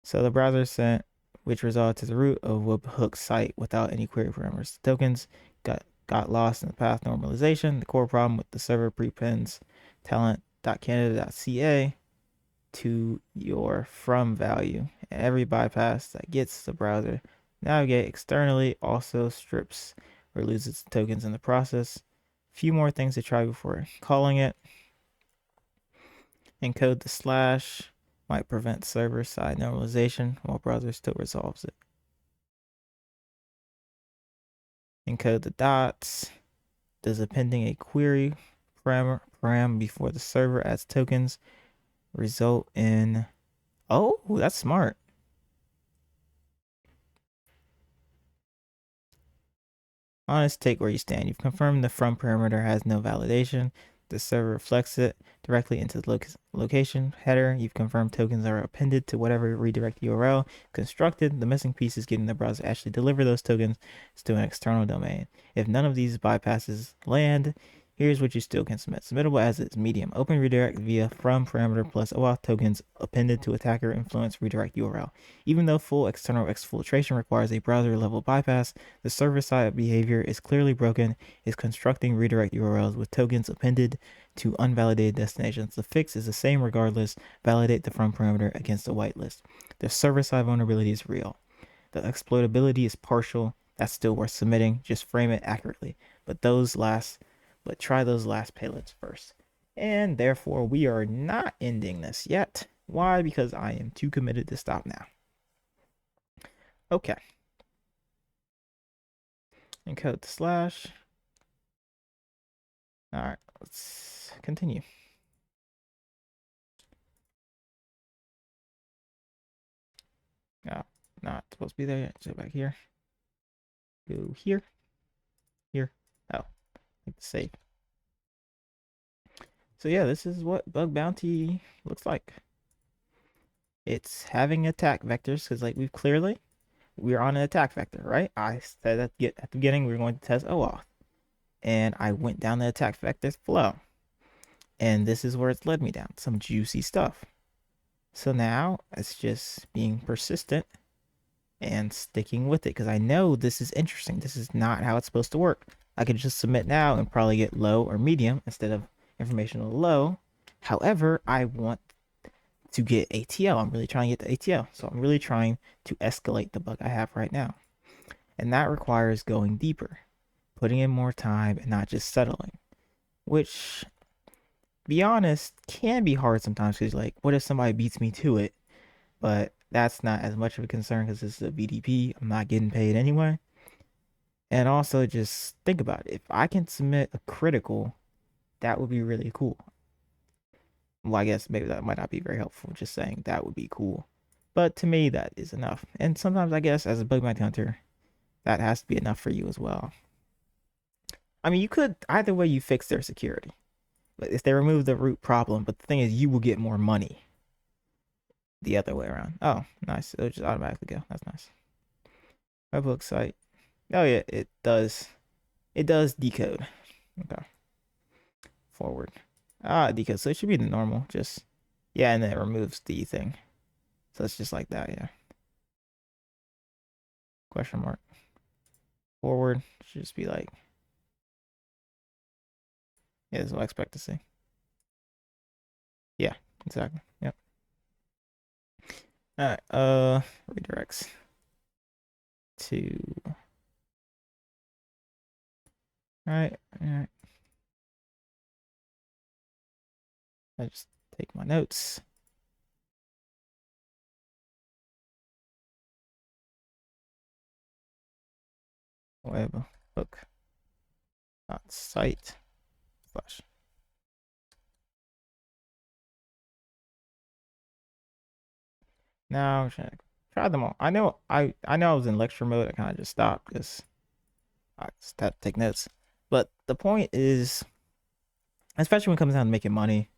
So the browser sent which resolved to the root of webhook site without any query parameters. The tokens got lost in the path normalization. The core problem with the server prepends talent.canada.ca to your from value, and every bypass that gets the browser navigate externally also strips or loses tokens in the process. A few more things to try before calling it. Encode the slash might prevent server side normalization while browser still resolves it. Encode the dots. Does appending a query param before the server adds tokens result in... Oh, that's smart. Honest, take where you stand. You've confirmed the from parameter has no validation. The server reflects it directly into the location header. You've confirmed tokens are appended to whatever redirect URL constructed. The missing piece is getting the browser to actually deliver those tokens to an external domain. If none of these bypasses land, here's what you still can submit. Submittable as its medium. Open redirect via from parameter plus OAuth tokens appended to attacker influence redirect URL. Even though full external exfiltration requires a browser level bypass, the server-side behavior is clearly broken, is constructing redirect URLs with tokens appended to unvalidated destinations. The fix is the same regardless. Validate the from parameter against the whitelist. The server-side vulnerability is real. The exploitability is partial. That's still worth submitting. Just frame it accurately. But try those last payloads first. And therefore, we are not ending this yet. Why? Because I am too committed to stop now. Okay. Encode the slash. All right, let's continue. Oh, not supposed to be there yet. Go back here. Go here. Here. Oh, like the save. So yeah, this is what bug bounty looks like. It's having attack vectors because like we're on an attack vector, right? I said at the beginning we were going to test OAuth, and I went down the attack vectors flow, and this is where it's led me down, some juicy stuff. So now it's just being persistent and sticking with it because I know this is interesting. This is not how it's supposed to work. I could just submit now and probably get low or medium instead of informational low. However, I want to get ATL. I'm really trying to get the ATL. So I'm really trying to escalate the bug I have right now. And that requires going deeper, putting in more time and not just settling, which, to be honest, can be hard sometimes because like, what if somebody beats me to it? But that's not as much of a concern because this is a VDP. I'm not getting paid anyway. And also just think about it. If I can submit a critical, that would be really cool. Well, I guess maybe that might not be very helpful. Just saying that would be cool. But to me, that is enough. And sometimes I guess as a bug bounty hunter, that has to be enough for you as well. I mean, you could, either way you fix their security. But if they remove the root problem, but the thing is you will get more money the other way around. Oh, nice. It'll just automatically go. That's nice. Webhook site. Oh yeah, it does. It does decode. Okay. Forward. Decode. So it should be the normal. Just, yeah, and then it removes the thing. So it's just like that, yeah. Question mark. Forward should just be like, yeah, this is what I expect to see. Yeah, exactly. Yep. All right. Redirects to. All right. All right. I just take my notes. Web hook. Not site slash. Now I'm trying to try them all. I know I was in lecture mode. I kind of just stopped because I just had to take notes. But the point is, especially when it comes down to making money,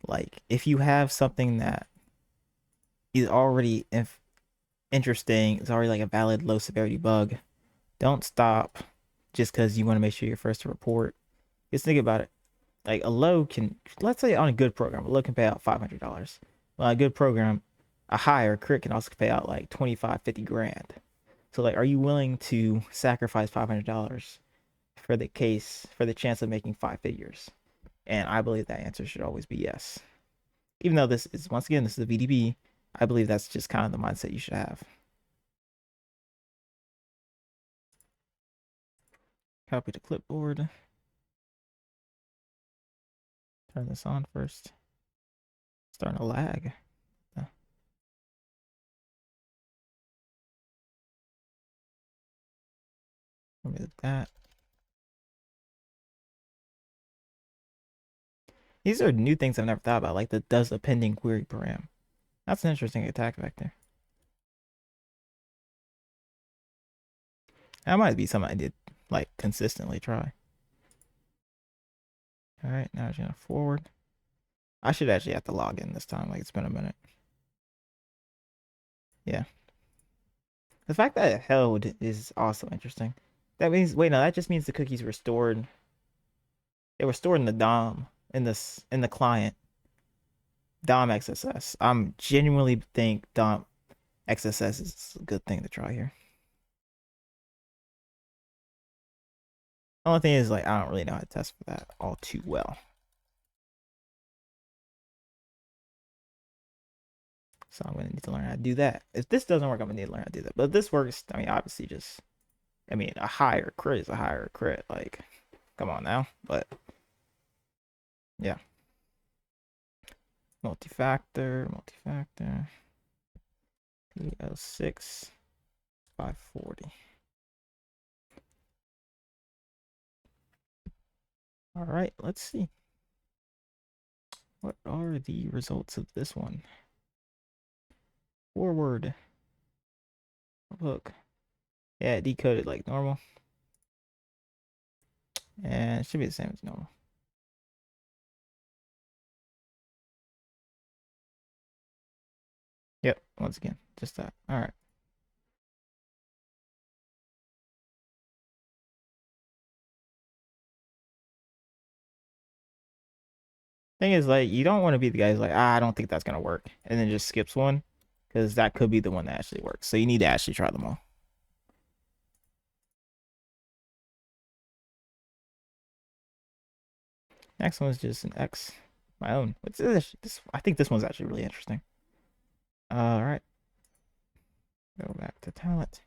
like if you have something that is already interesting, it's already like a valid low severity bug, don't stop just because you want to make sure you're first to report. Just think about it. Like a low can, let's say on a good program, a low can pay out $500. Well, a good program, a higher crit can also pay out like 25, 50 grand. So like, are you willing to sacrifice $500 for the case, for the chance of making five figures? And I believe that answer should always be yes. Even though this is, once again, this is a VDB, I believe that's just kind of the mindset you should have. Copy to clipboard. Turn this on first. Starting to lag. Remove that. These are new things I've never thought about, like the does a pending query param. That's an interesting attack vector. That might be something I did like consistently try. All right, now I'm gonna forward. I should actually have to log in this time. Like it's been a minute. Yeah. The fact that it held is also interesting. That means wait, no, that just means the cookies were stored. They were stored in the DOM in the client DOM XSS. I'm genuinely think DOM XSS is a good thing to try here. Only thing is like I don't really know how to test for that all too well. So I'm gonna need to learn how to do that. If this doesn't work, I'm gonna need to learn how to do that. But if this works, I mean obviously just I mean a higher crit is a higher crit. Like, come on now. But yeah. Multi-factor. PL6 540. All right, let's see. What are the results of this one? Forward. Look. Yeah, it decoded like normal. And it should be the same as normal. Yep, once again, just that. All right. Thing is, like, you don't want to be the guy who's like, I don't think that's gonna work, and then just skips one, because that could be the one that actually works. So you need to actually try them all. Next one is just an X, my own. What's this? I think this one's actually really interesting. All right, go back to talent.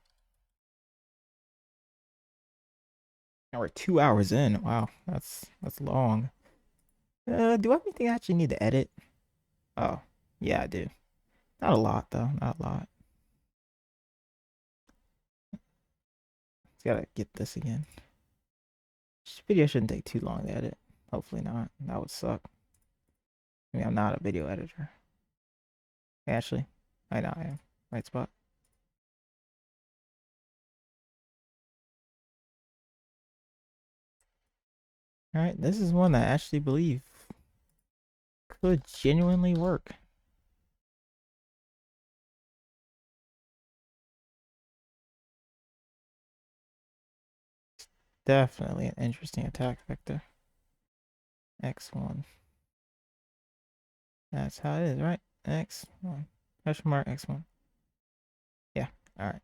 Now we're 2 hours in. Wow, that's long. Do I have anything I actually need to edit? Oh, yeah, I do. Not a lot though. Not a lot. Just gotta get this again. This video shouldn't take too long to edit. Hopefully not. That would suck. I mean, I'm not a video editor. Actually, I know I am. Right spot. All right, this is one that I actually believe could genuinely work. Definitely an interesting attack vector. X1. That's how it is, right? X1. Question mark X1. Yeah. All right.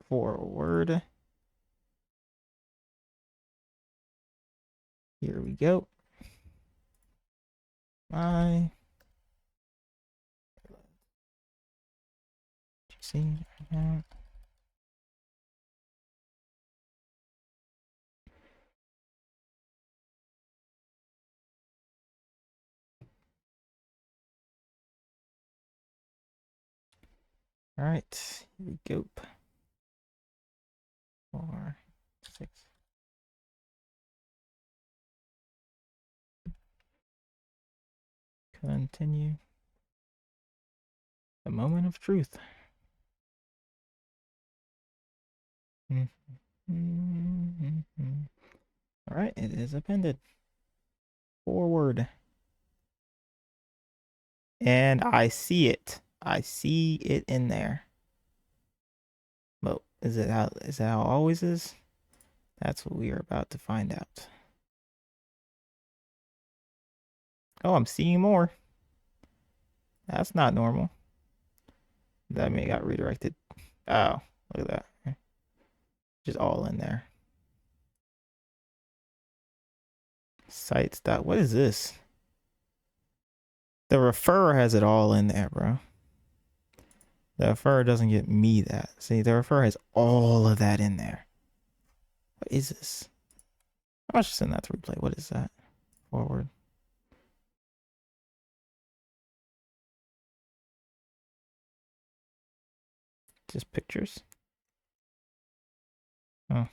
Forward. Here we go. My see right now. All right. Here we go. 4, 6. Continue. The moment of truth. All right, it is appended. Forward. And I see it. I see it in there. Well, is that how it always is? That's what we are about to find out. Oh, I'm seeing more. That's not normal. That may got redirected. Oh, look at that. Just all in there. Sites dot. What is this? The referrer has it all in there, bro. The referrer doesn't get me that. See, the referrer has all of that in there. What is this? I must send that to replay. What is that? Forward. Just pictures. Oh.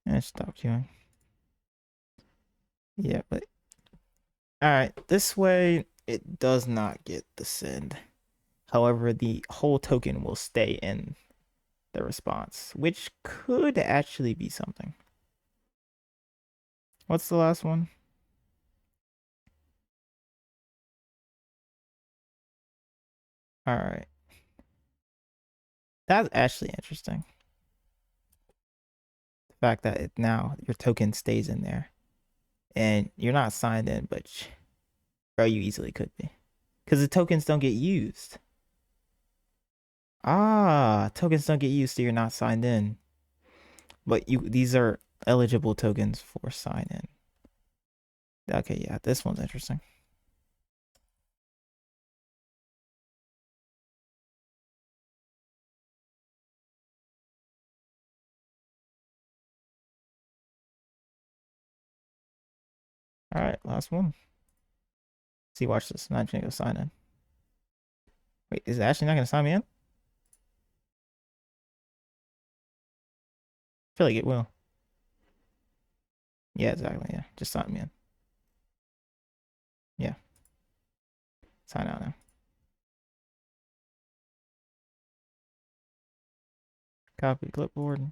And stop queuing. Yeah, but all right. This way, it does not get the send. However, the whole token will stay in the response, which could actually be something. What's the last one? All right. That's actually interesting. The fact that it now your token stays in there and you're not signed in, but bro, you easily could be because the tokens don't get used. Ah, tokens don't get used, so you're not signed in. But these are eligible tokens for sign in. Okay, yeah, this one's interesting. All right, last one. See, watch this. I'm not gonna go sign in. Wait, is it actually not gonna sign me in? I feel like it will. Yeah, exactly. Yeah, just sign me in. Yeah, sign out now. Copy clipboard.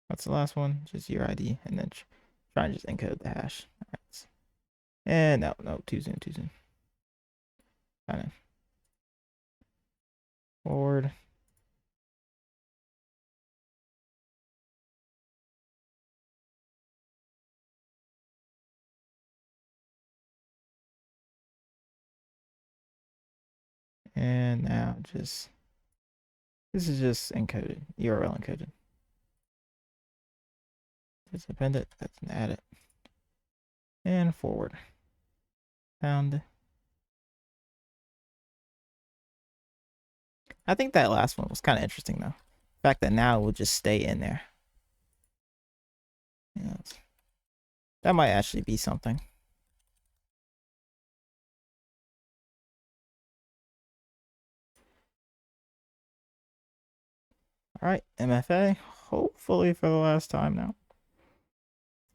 What's the last one? Just your ID, and then try and just encode the hash. All right. And no, too soon, too soon. Sign in. Forward. And now this is just encoded, URL encoded. Just append it, that's an add it. And forward. Found. I think that last one was kind of interesting though. The fact that now it will just stay in there. Yeah, that might actually be something. All right, MFA. Hopefully for the last time now.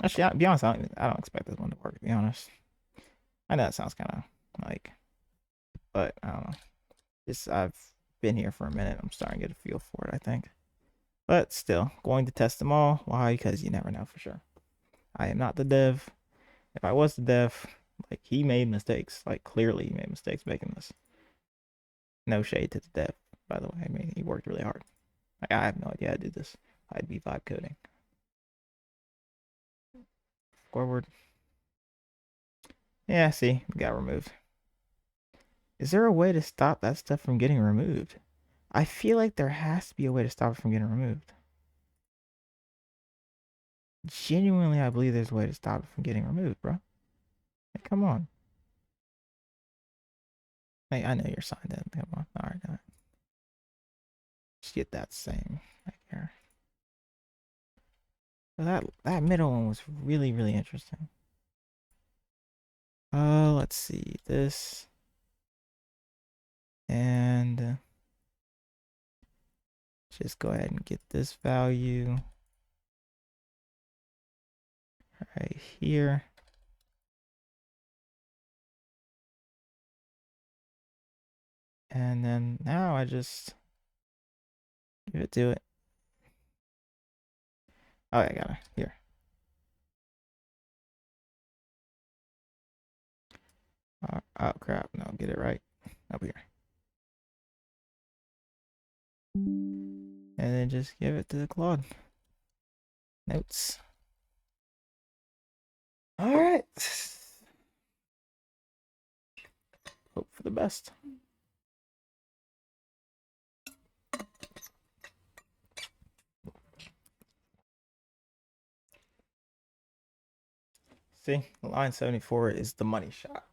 Actually, to be honest, I don't expect this one to work. To be honest, I know that sounds kind of like, but I don't know. I've been here for a minute. I'm starting to get a feel for it, I think. But still, going to test them all. Why? Because you never know for sure. I am not the dev. If I was the dev, like he made mistakes. Like clearly he made mistakes making this. No shade to the dev, by the way. I mean, he worked really hard. Like I have no idea how to do this. I'd be vibe coding. Forward. Yeah, see, it got removed. Is there a way to stop that stuff from getting removed? I feel like there has to be a way to stop it from getting removed. Genuinely, I believe there's a way to stop it from getting removed, bro. Like, come on. Hey, I know you're signed in. Come on. All right. Just get that same right here. So that middle one was really, really interesting. Let's see. This. And just go ahead and get this value right here. And then now I just give it to it. Oh, I got it here. Oh crap, no, get it right up here. And then just give it to the Claude. Notes. All right. Hope for the best. See, line 74 is the money shot.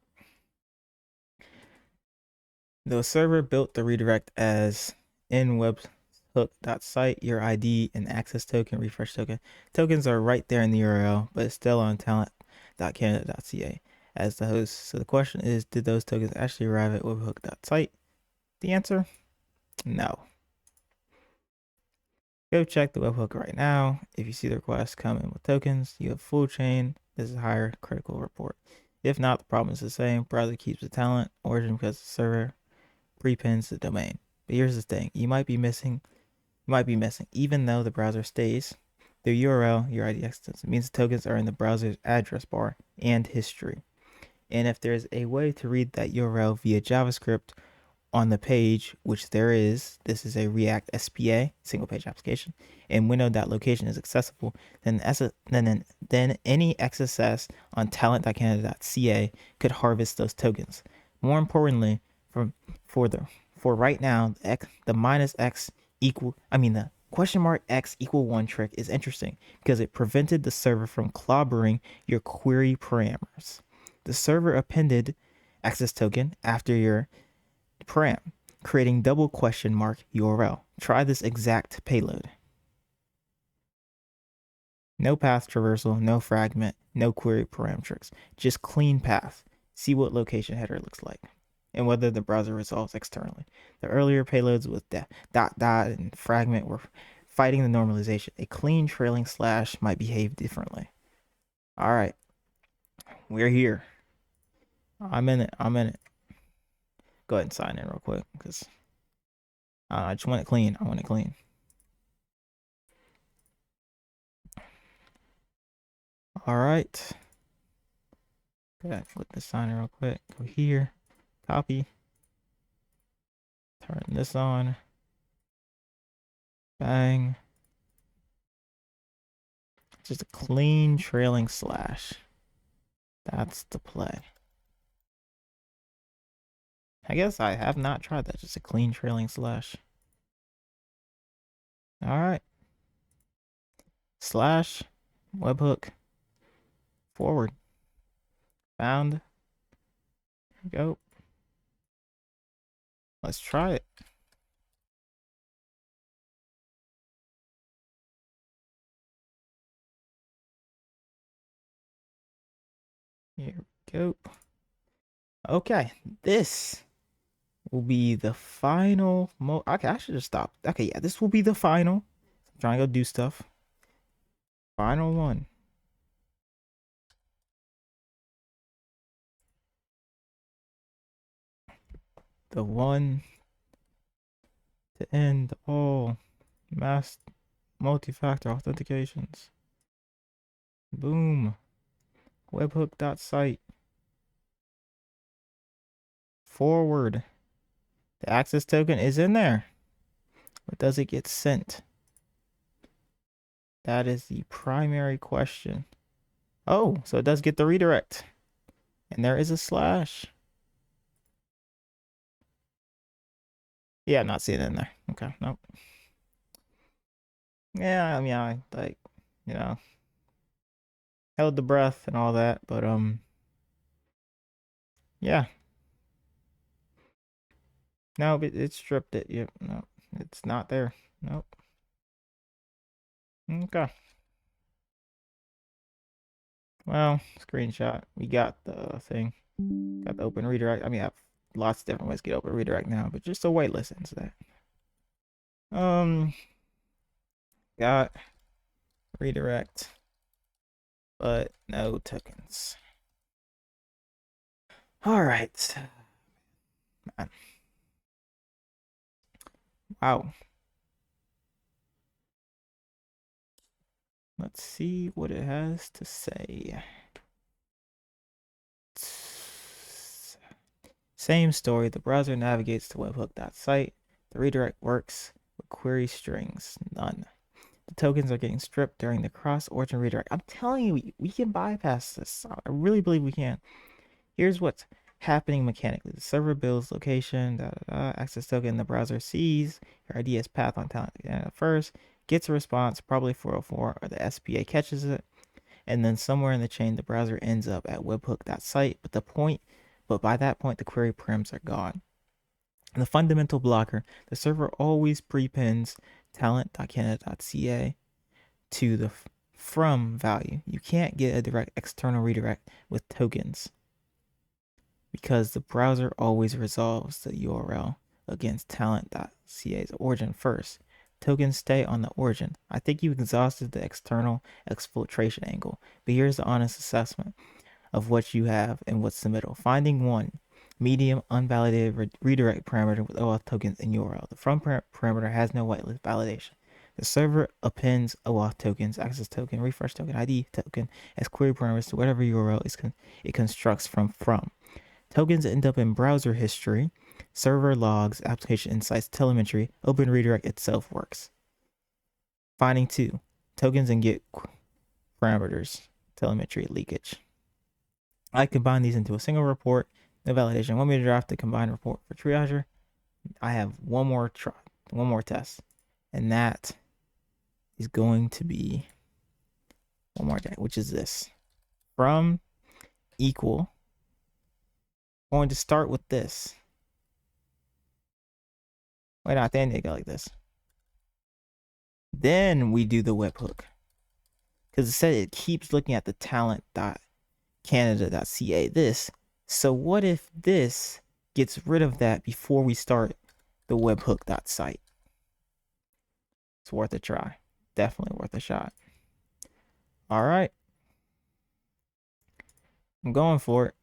The server built the redirect as in webhook.site, your ID, and access token, refresh token. Tokens are right there in the URL, but it's still on talent.canada.ca as the host. So the question is, did those tokens actually arrive at webhook.site? The answer, no. Go check the webhook right now. If you see the request come in with tokens, you have full chain. This is higher critical report. If not, the problem is the same. Browser keeps the talent, origin because the server prepends the domain. But here's the thing, you might be missing, even though the browser stays, the URL, your ID access, means the tokens are in the browser's address bar and history. And if there's a way to read that URL via JavaScript on the page, which there is, this is a React SPA, single page application, and window.location is accessible, then any XSS on talent.canada.ca could harvest those tokens. More importantly, for right now, the minus X equal, the question mark X equal 1 trick is interesting because it prevented the server from clobbering your query parameters. The server appended access token after your param, creating double question mark URL. Try this exact payload. No path traversal, no fragment, no query parametrics, just clean path. See what location header looks like and whether the browser resolves externally. The earlier payloads with dot and fragment were fighting the normalization. A clean trailing slash might behave differently. All right, we're here. I'm in it. Go ahead and sign in real quick because I just want it clean. I want it clean. All right. Go ahead, click the sign in real quick. Go here, copy. Turn this on. Bang. Just a clean trailing slash. That's the play. I guess I have not tried that. Just a clean trailing slash. All right. Slash, webhook, forward, found. Go. Let's try it. Here we go. Okay, this will be the final okay, I should have stopped. Okay, yeah, this will be the final. I'm trying to go do stuff. Final one. The one to end all mass multi-factor authentications. Boom. Webhook.site. Forward. The access token is in there. But does it get sent? That is the primary question. Oh, so it does get the redirect. And there is a slash. Yeah, I'm not seeing it in there. Okay, nope. Yeah, I like, held the breath and all that, but yeah. No, it stripped it. Yep, no, it's not there. Nope. Okay. Well, screenshot. We got the thing. Got the open redirect. I have lots of different ways to get open redirect now, but just a whitelist instead. Got redirect, but no tokens. All right. Wow. Let's see what it has to say. Same story. The browser navigates to webhook.site. The redirect works with query strings. None. The tokens are getting stripped during the cross-origin redirect. I'm telling you, we can bypass this. I really believe we can. Here's what's happening mechanically. The server builds location, access token, the browser sees your IDS path on talent first, gets a response, probably 404, or the SPA catches it, and then somewhere in the chain, the browser ends up at webhook.site, but by that point, the query params are gone. And the fundamental blocker, the server always prepends talent.canada.ca to the from value. You can't get a direct external redirect with tokens because the browser always resolves the URL against talent.ca's origin first. Tokens stay on the origin. I think you exhausted the external exfiltration angle, but here's the honest assessment of what you have and what's the middle. Finding one medium unvalidated redirect parameter with OAuth tokens in URL. The from parameter has no whitelist validation. The server appends OAuth tokens, access token, refresh token, ID token as query parameters to whatever URL it constructs from. Tokens end up in browser history, server logs, application insights, telemetry. Open redirect itself works. Finding two, tokens and get parameters, telemetry, leakage. I combine these into a single report. No validation. Want me to draft the combined report for triager? I have one more test, and that is going to be one more day, which is this. From equal. I'm going to start with this. Wait, not then they go like this. Then we do the webhook. Because it said it keeps looking at the talent.canada.ca this. So what if this gets rid of that before we start the webhook.site? It's worth a try. Definitely worth a shot. All right. I'm going for it.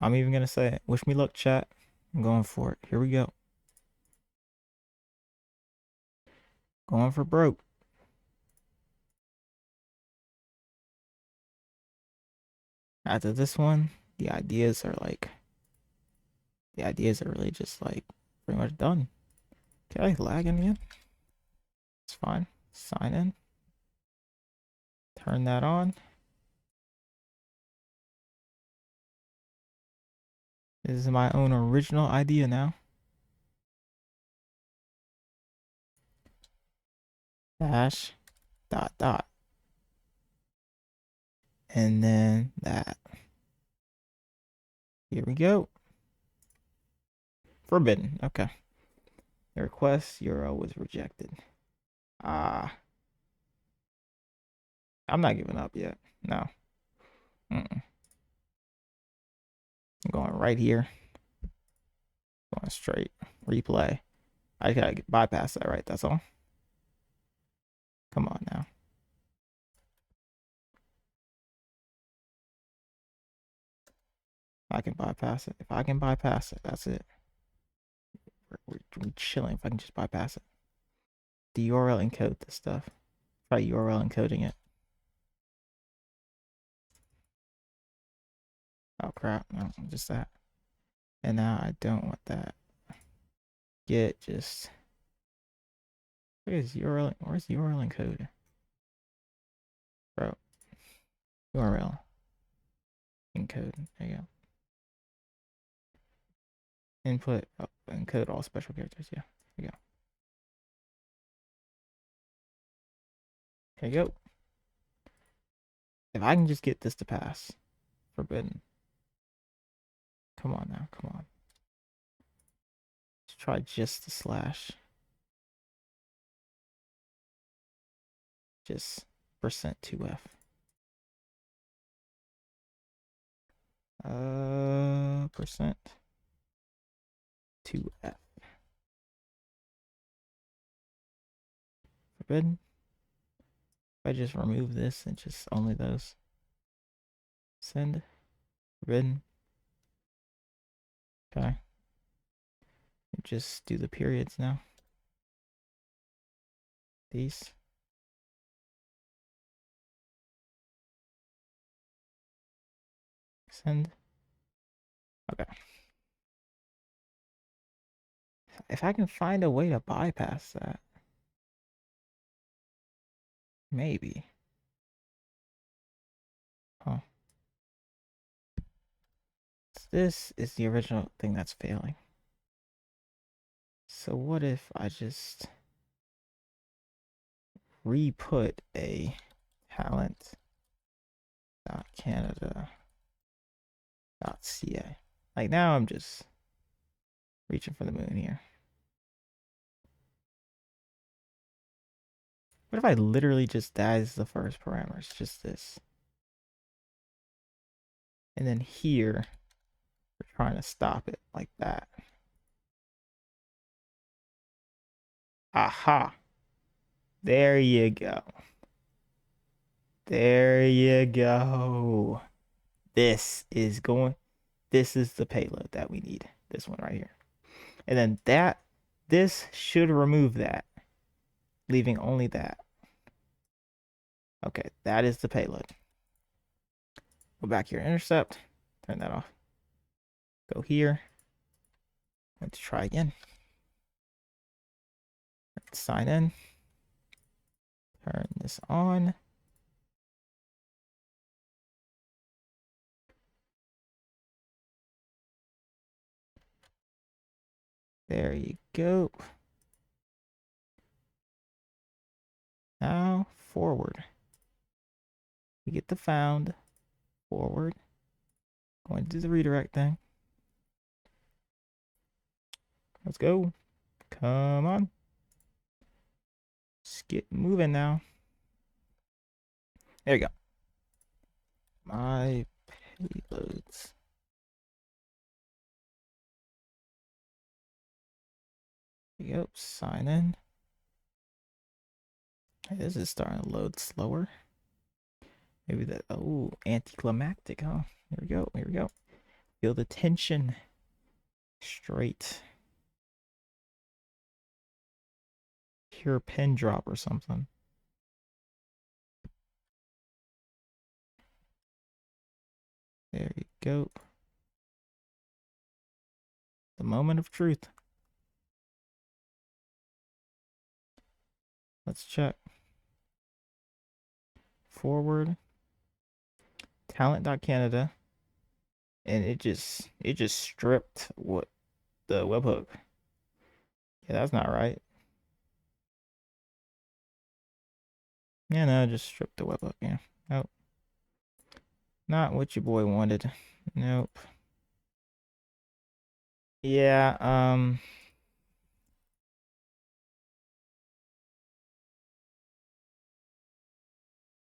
I'm even going to say it. Wish me luck, chat. I'm going for it. Here we go. Going for broke. After this one, the ideas are really just like pretty much done. Okay, lagging again. It's fine. Sign in. Turn that on. This is my own original idea now. Dash dot. And then that. Here we go. Forbidden. Okay. The request URL was rejected. I'm not giving up yet. No. I'm going right here. Going straight. Replay. I gotta bypass that, right? That's all. Come on now. I can bypass it. If I can bypass it, that's it. We're chilling if I can just bypass it. The URL encode this stuff. Try URL encoding it. Oh crap, no, just that. And now I don't want that. Get just where's URL encode? Bro. URL encode. There you go. Input encode all special characters. Yeah. Here you go. Here you go. If I can just get this to pass. Forbidden. Come on now, come on. Let's try just the slash. Just %2f. %2f. Forbidden. If I just remove this and just only those. Send. Forbidden. Okay. Just do the periods now. These. Send. Okay. If I can find a way to bypass that. Maybe. Huh. This is the original thing that's failing. So what if I just re-put a talent.canada.ca. Like now I'm just reaching for the moon here. What if I literally just that is the first parameter? It's just this. And then here, we're trying to stop it like that. Aha. There you go. There you go. This is the payload that we need. This one right here. And then this should remove that, leaving only that. Okay, that is the payload. Go back here, intercept, turn that off. Go here. Let's try again. Let's sign in. Turn this on. There you go. Now forward. We get the found. Forward. Going to do the redirect thing. Let's go. Come on. Let's get moving now. There you go. My payloads. There you go. Sign in. Hey, this is starting to load slower. Maybe that. Oh, anticlimactic, huh? Here we go. Here we go. Feel the tension. Straight. Pure pin drop or something. There you go. The moment of truth. Let's check. Forward. Talent.canada. And it just stripped what the webhook. Yeah, that's not right. Yeah, no, just stripped the webhook. Yeah. Nope. Not what your boy wanted. Nope. Yeah,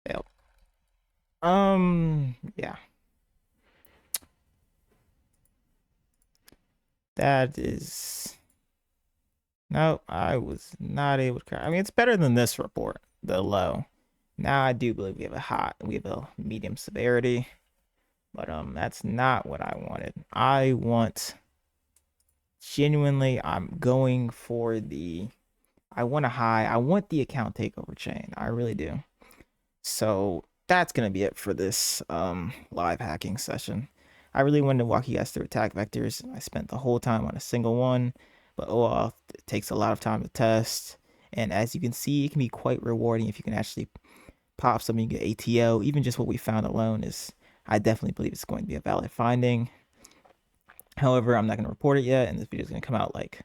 failed. Yeah. That is no, I was not able to. I mean, it's better than this report, the low. Now I do believe we have a medium severity, but that's not what I wanted. I want genuinely, I'm going for I want a high. I want the account takeover chain. I really do. So that's gonna be it for this live hacking session. I really wanted to walk you guys through attack vectors. I spent the whole time on a single one, but OAuth takes a lot of time to test. And as you can see, it can be quite rewarding if you can actually pop something, you get ATO. Even just what we found alone is, I definitely believe it's going to be a valid finding. However, I'm not going to report it yet, and this video is going to come out like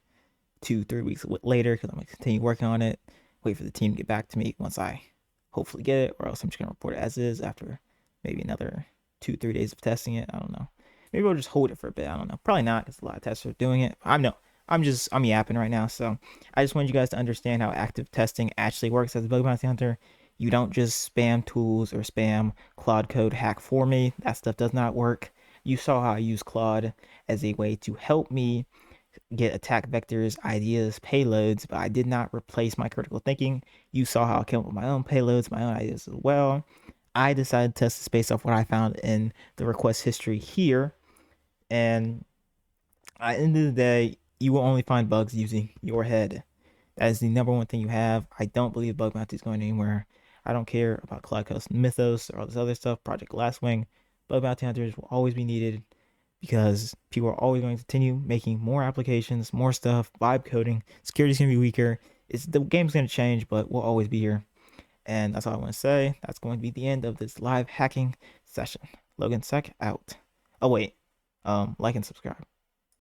2-3 weeks later because I'm going to continue working on it. Wait for the team to get back to me once I hopefully get it, or else I'm just going to report it as is after maybe another 2-3 days of testing it. I don't know. Maybe we'll just hold it for a bit. I don't know. Probably not because a lot of testers are doing it. I'm yapping right now. So I just wanted you guys to understand how active testing actually works as a bug bounty hunter. You don't just spam tools or spam Claude code hack for me. That stuff does not work. You saw how I use Claude as a way to help me get attack vectors, ideas, payloads, but I did not replace my critical thinking. You saw how I came up with my own payloads, my own ideas as well. I decided to test this based off what I found in the request history here. And at the end of the day, you will only find bugs using your head. That is the number one thing you have. I don't believe bug bounty is going anywhere. I don't care about Cloud Coast Mythos or all this other stuff, Project Glasswing. Bug bounty hunters will always be needed because people are always going to continue making more applications, more stuff, vibe coding. Security's going to be weaker. The game's going to change, but we'll always be here. And that's all I want to say. That's going to be the end of this live hacking session. LoganSec out. Oh wait, like and subscribe.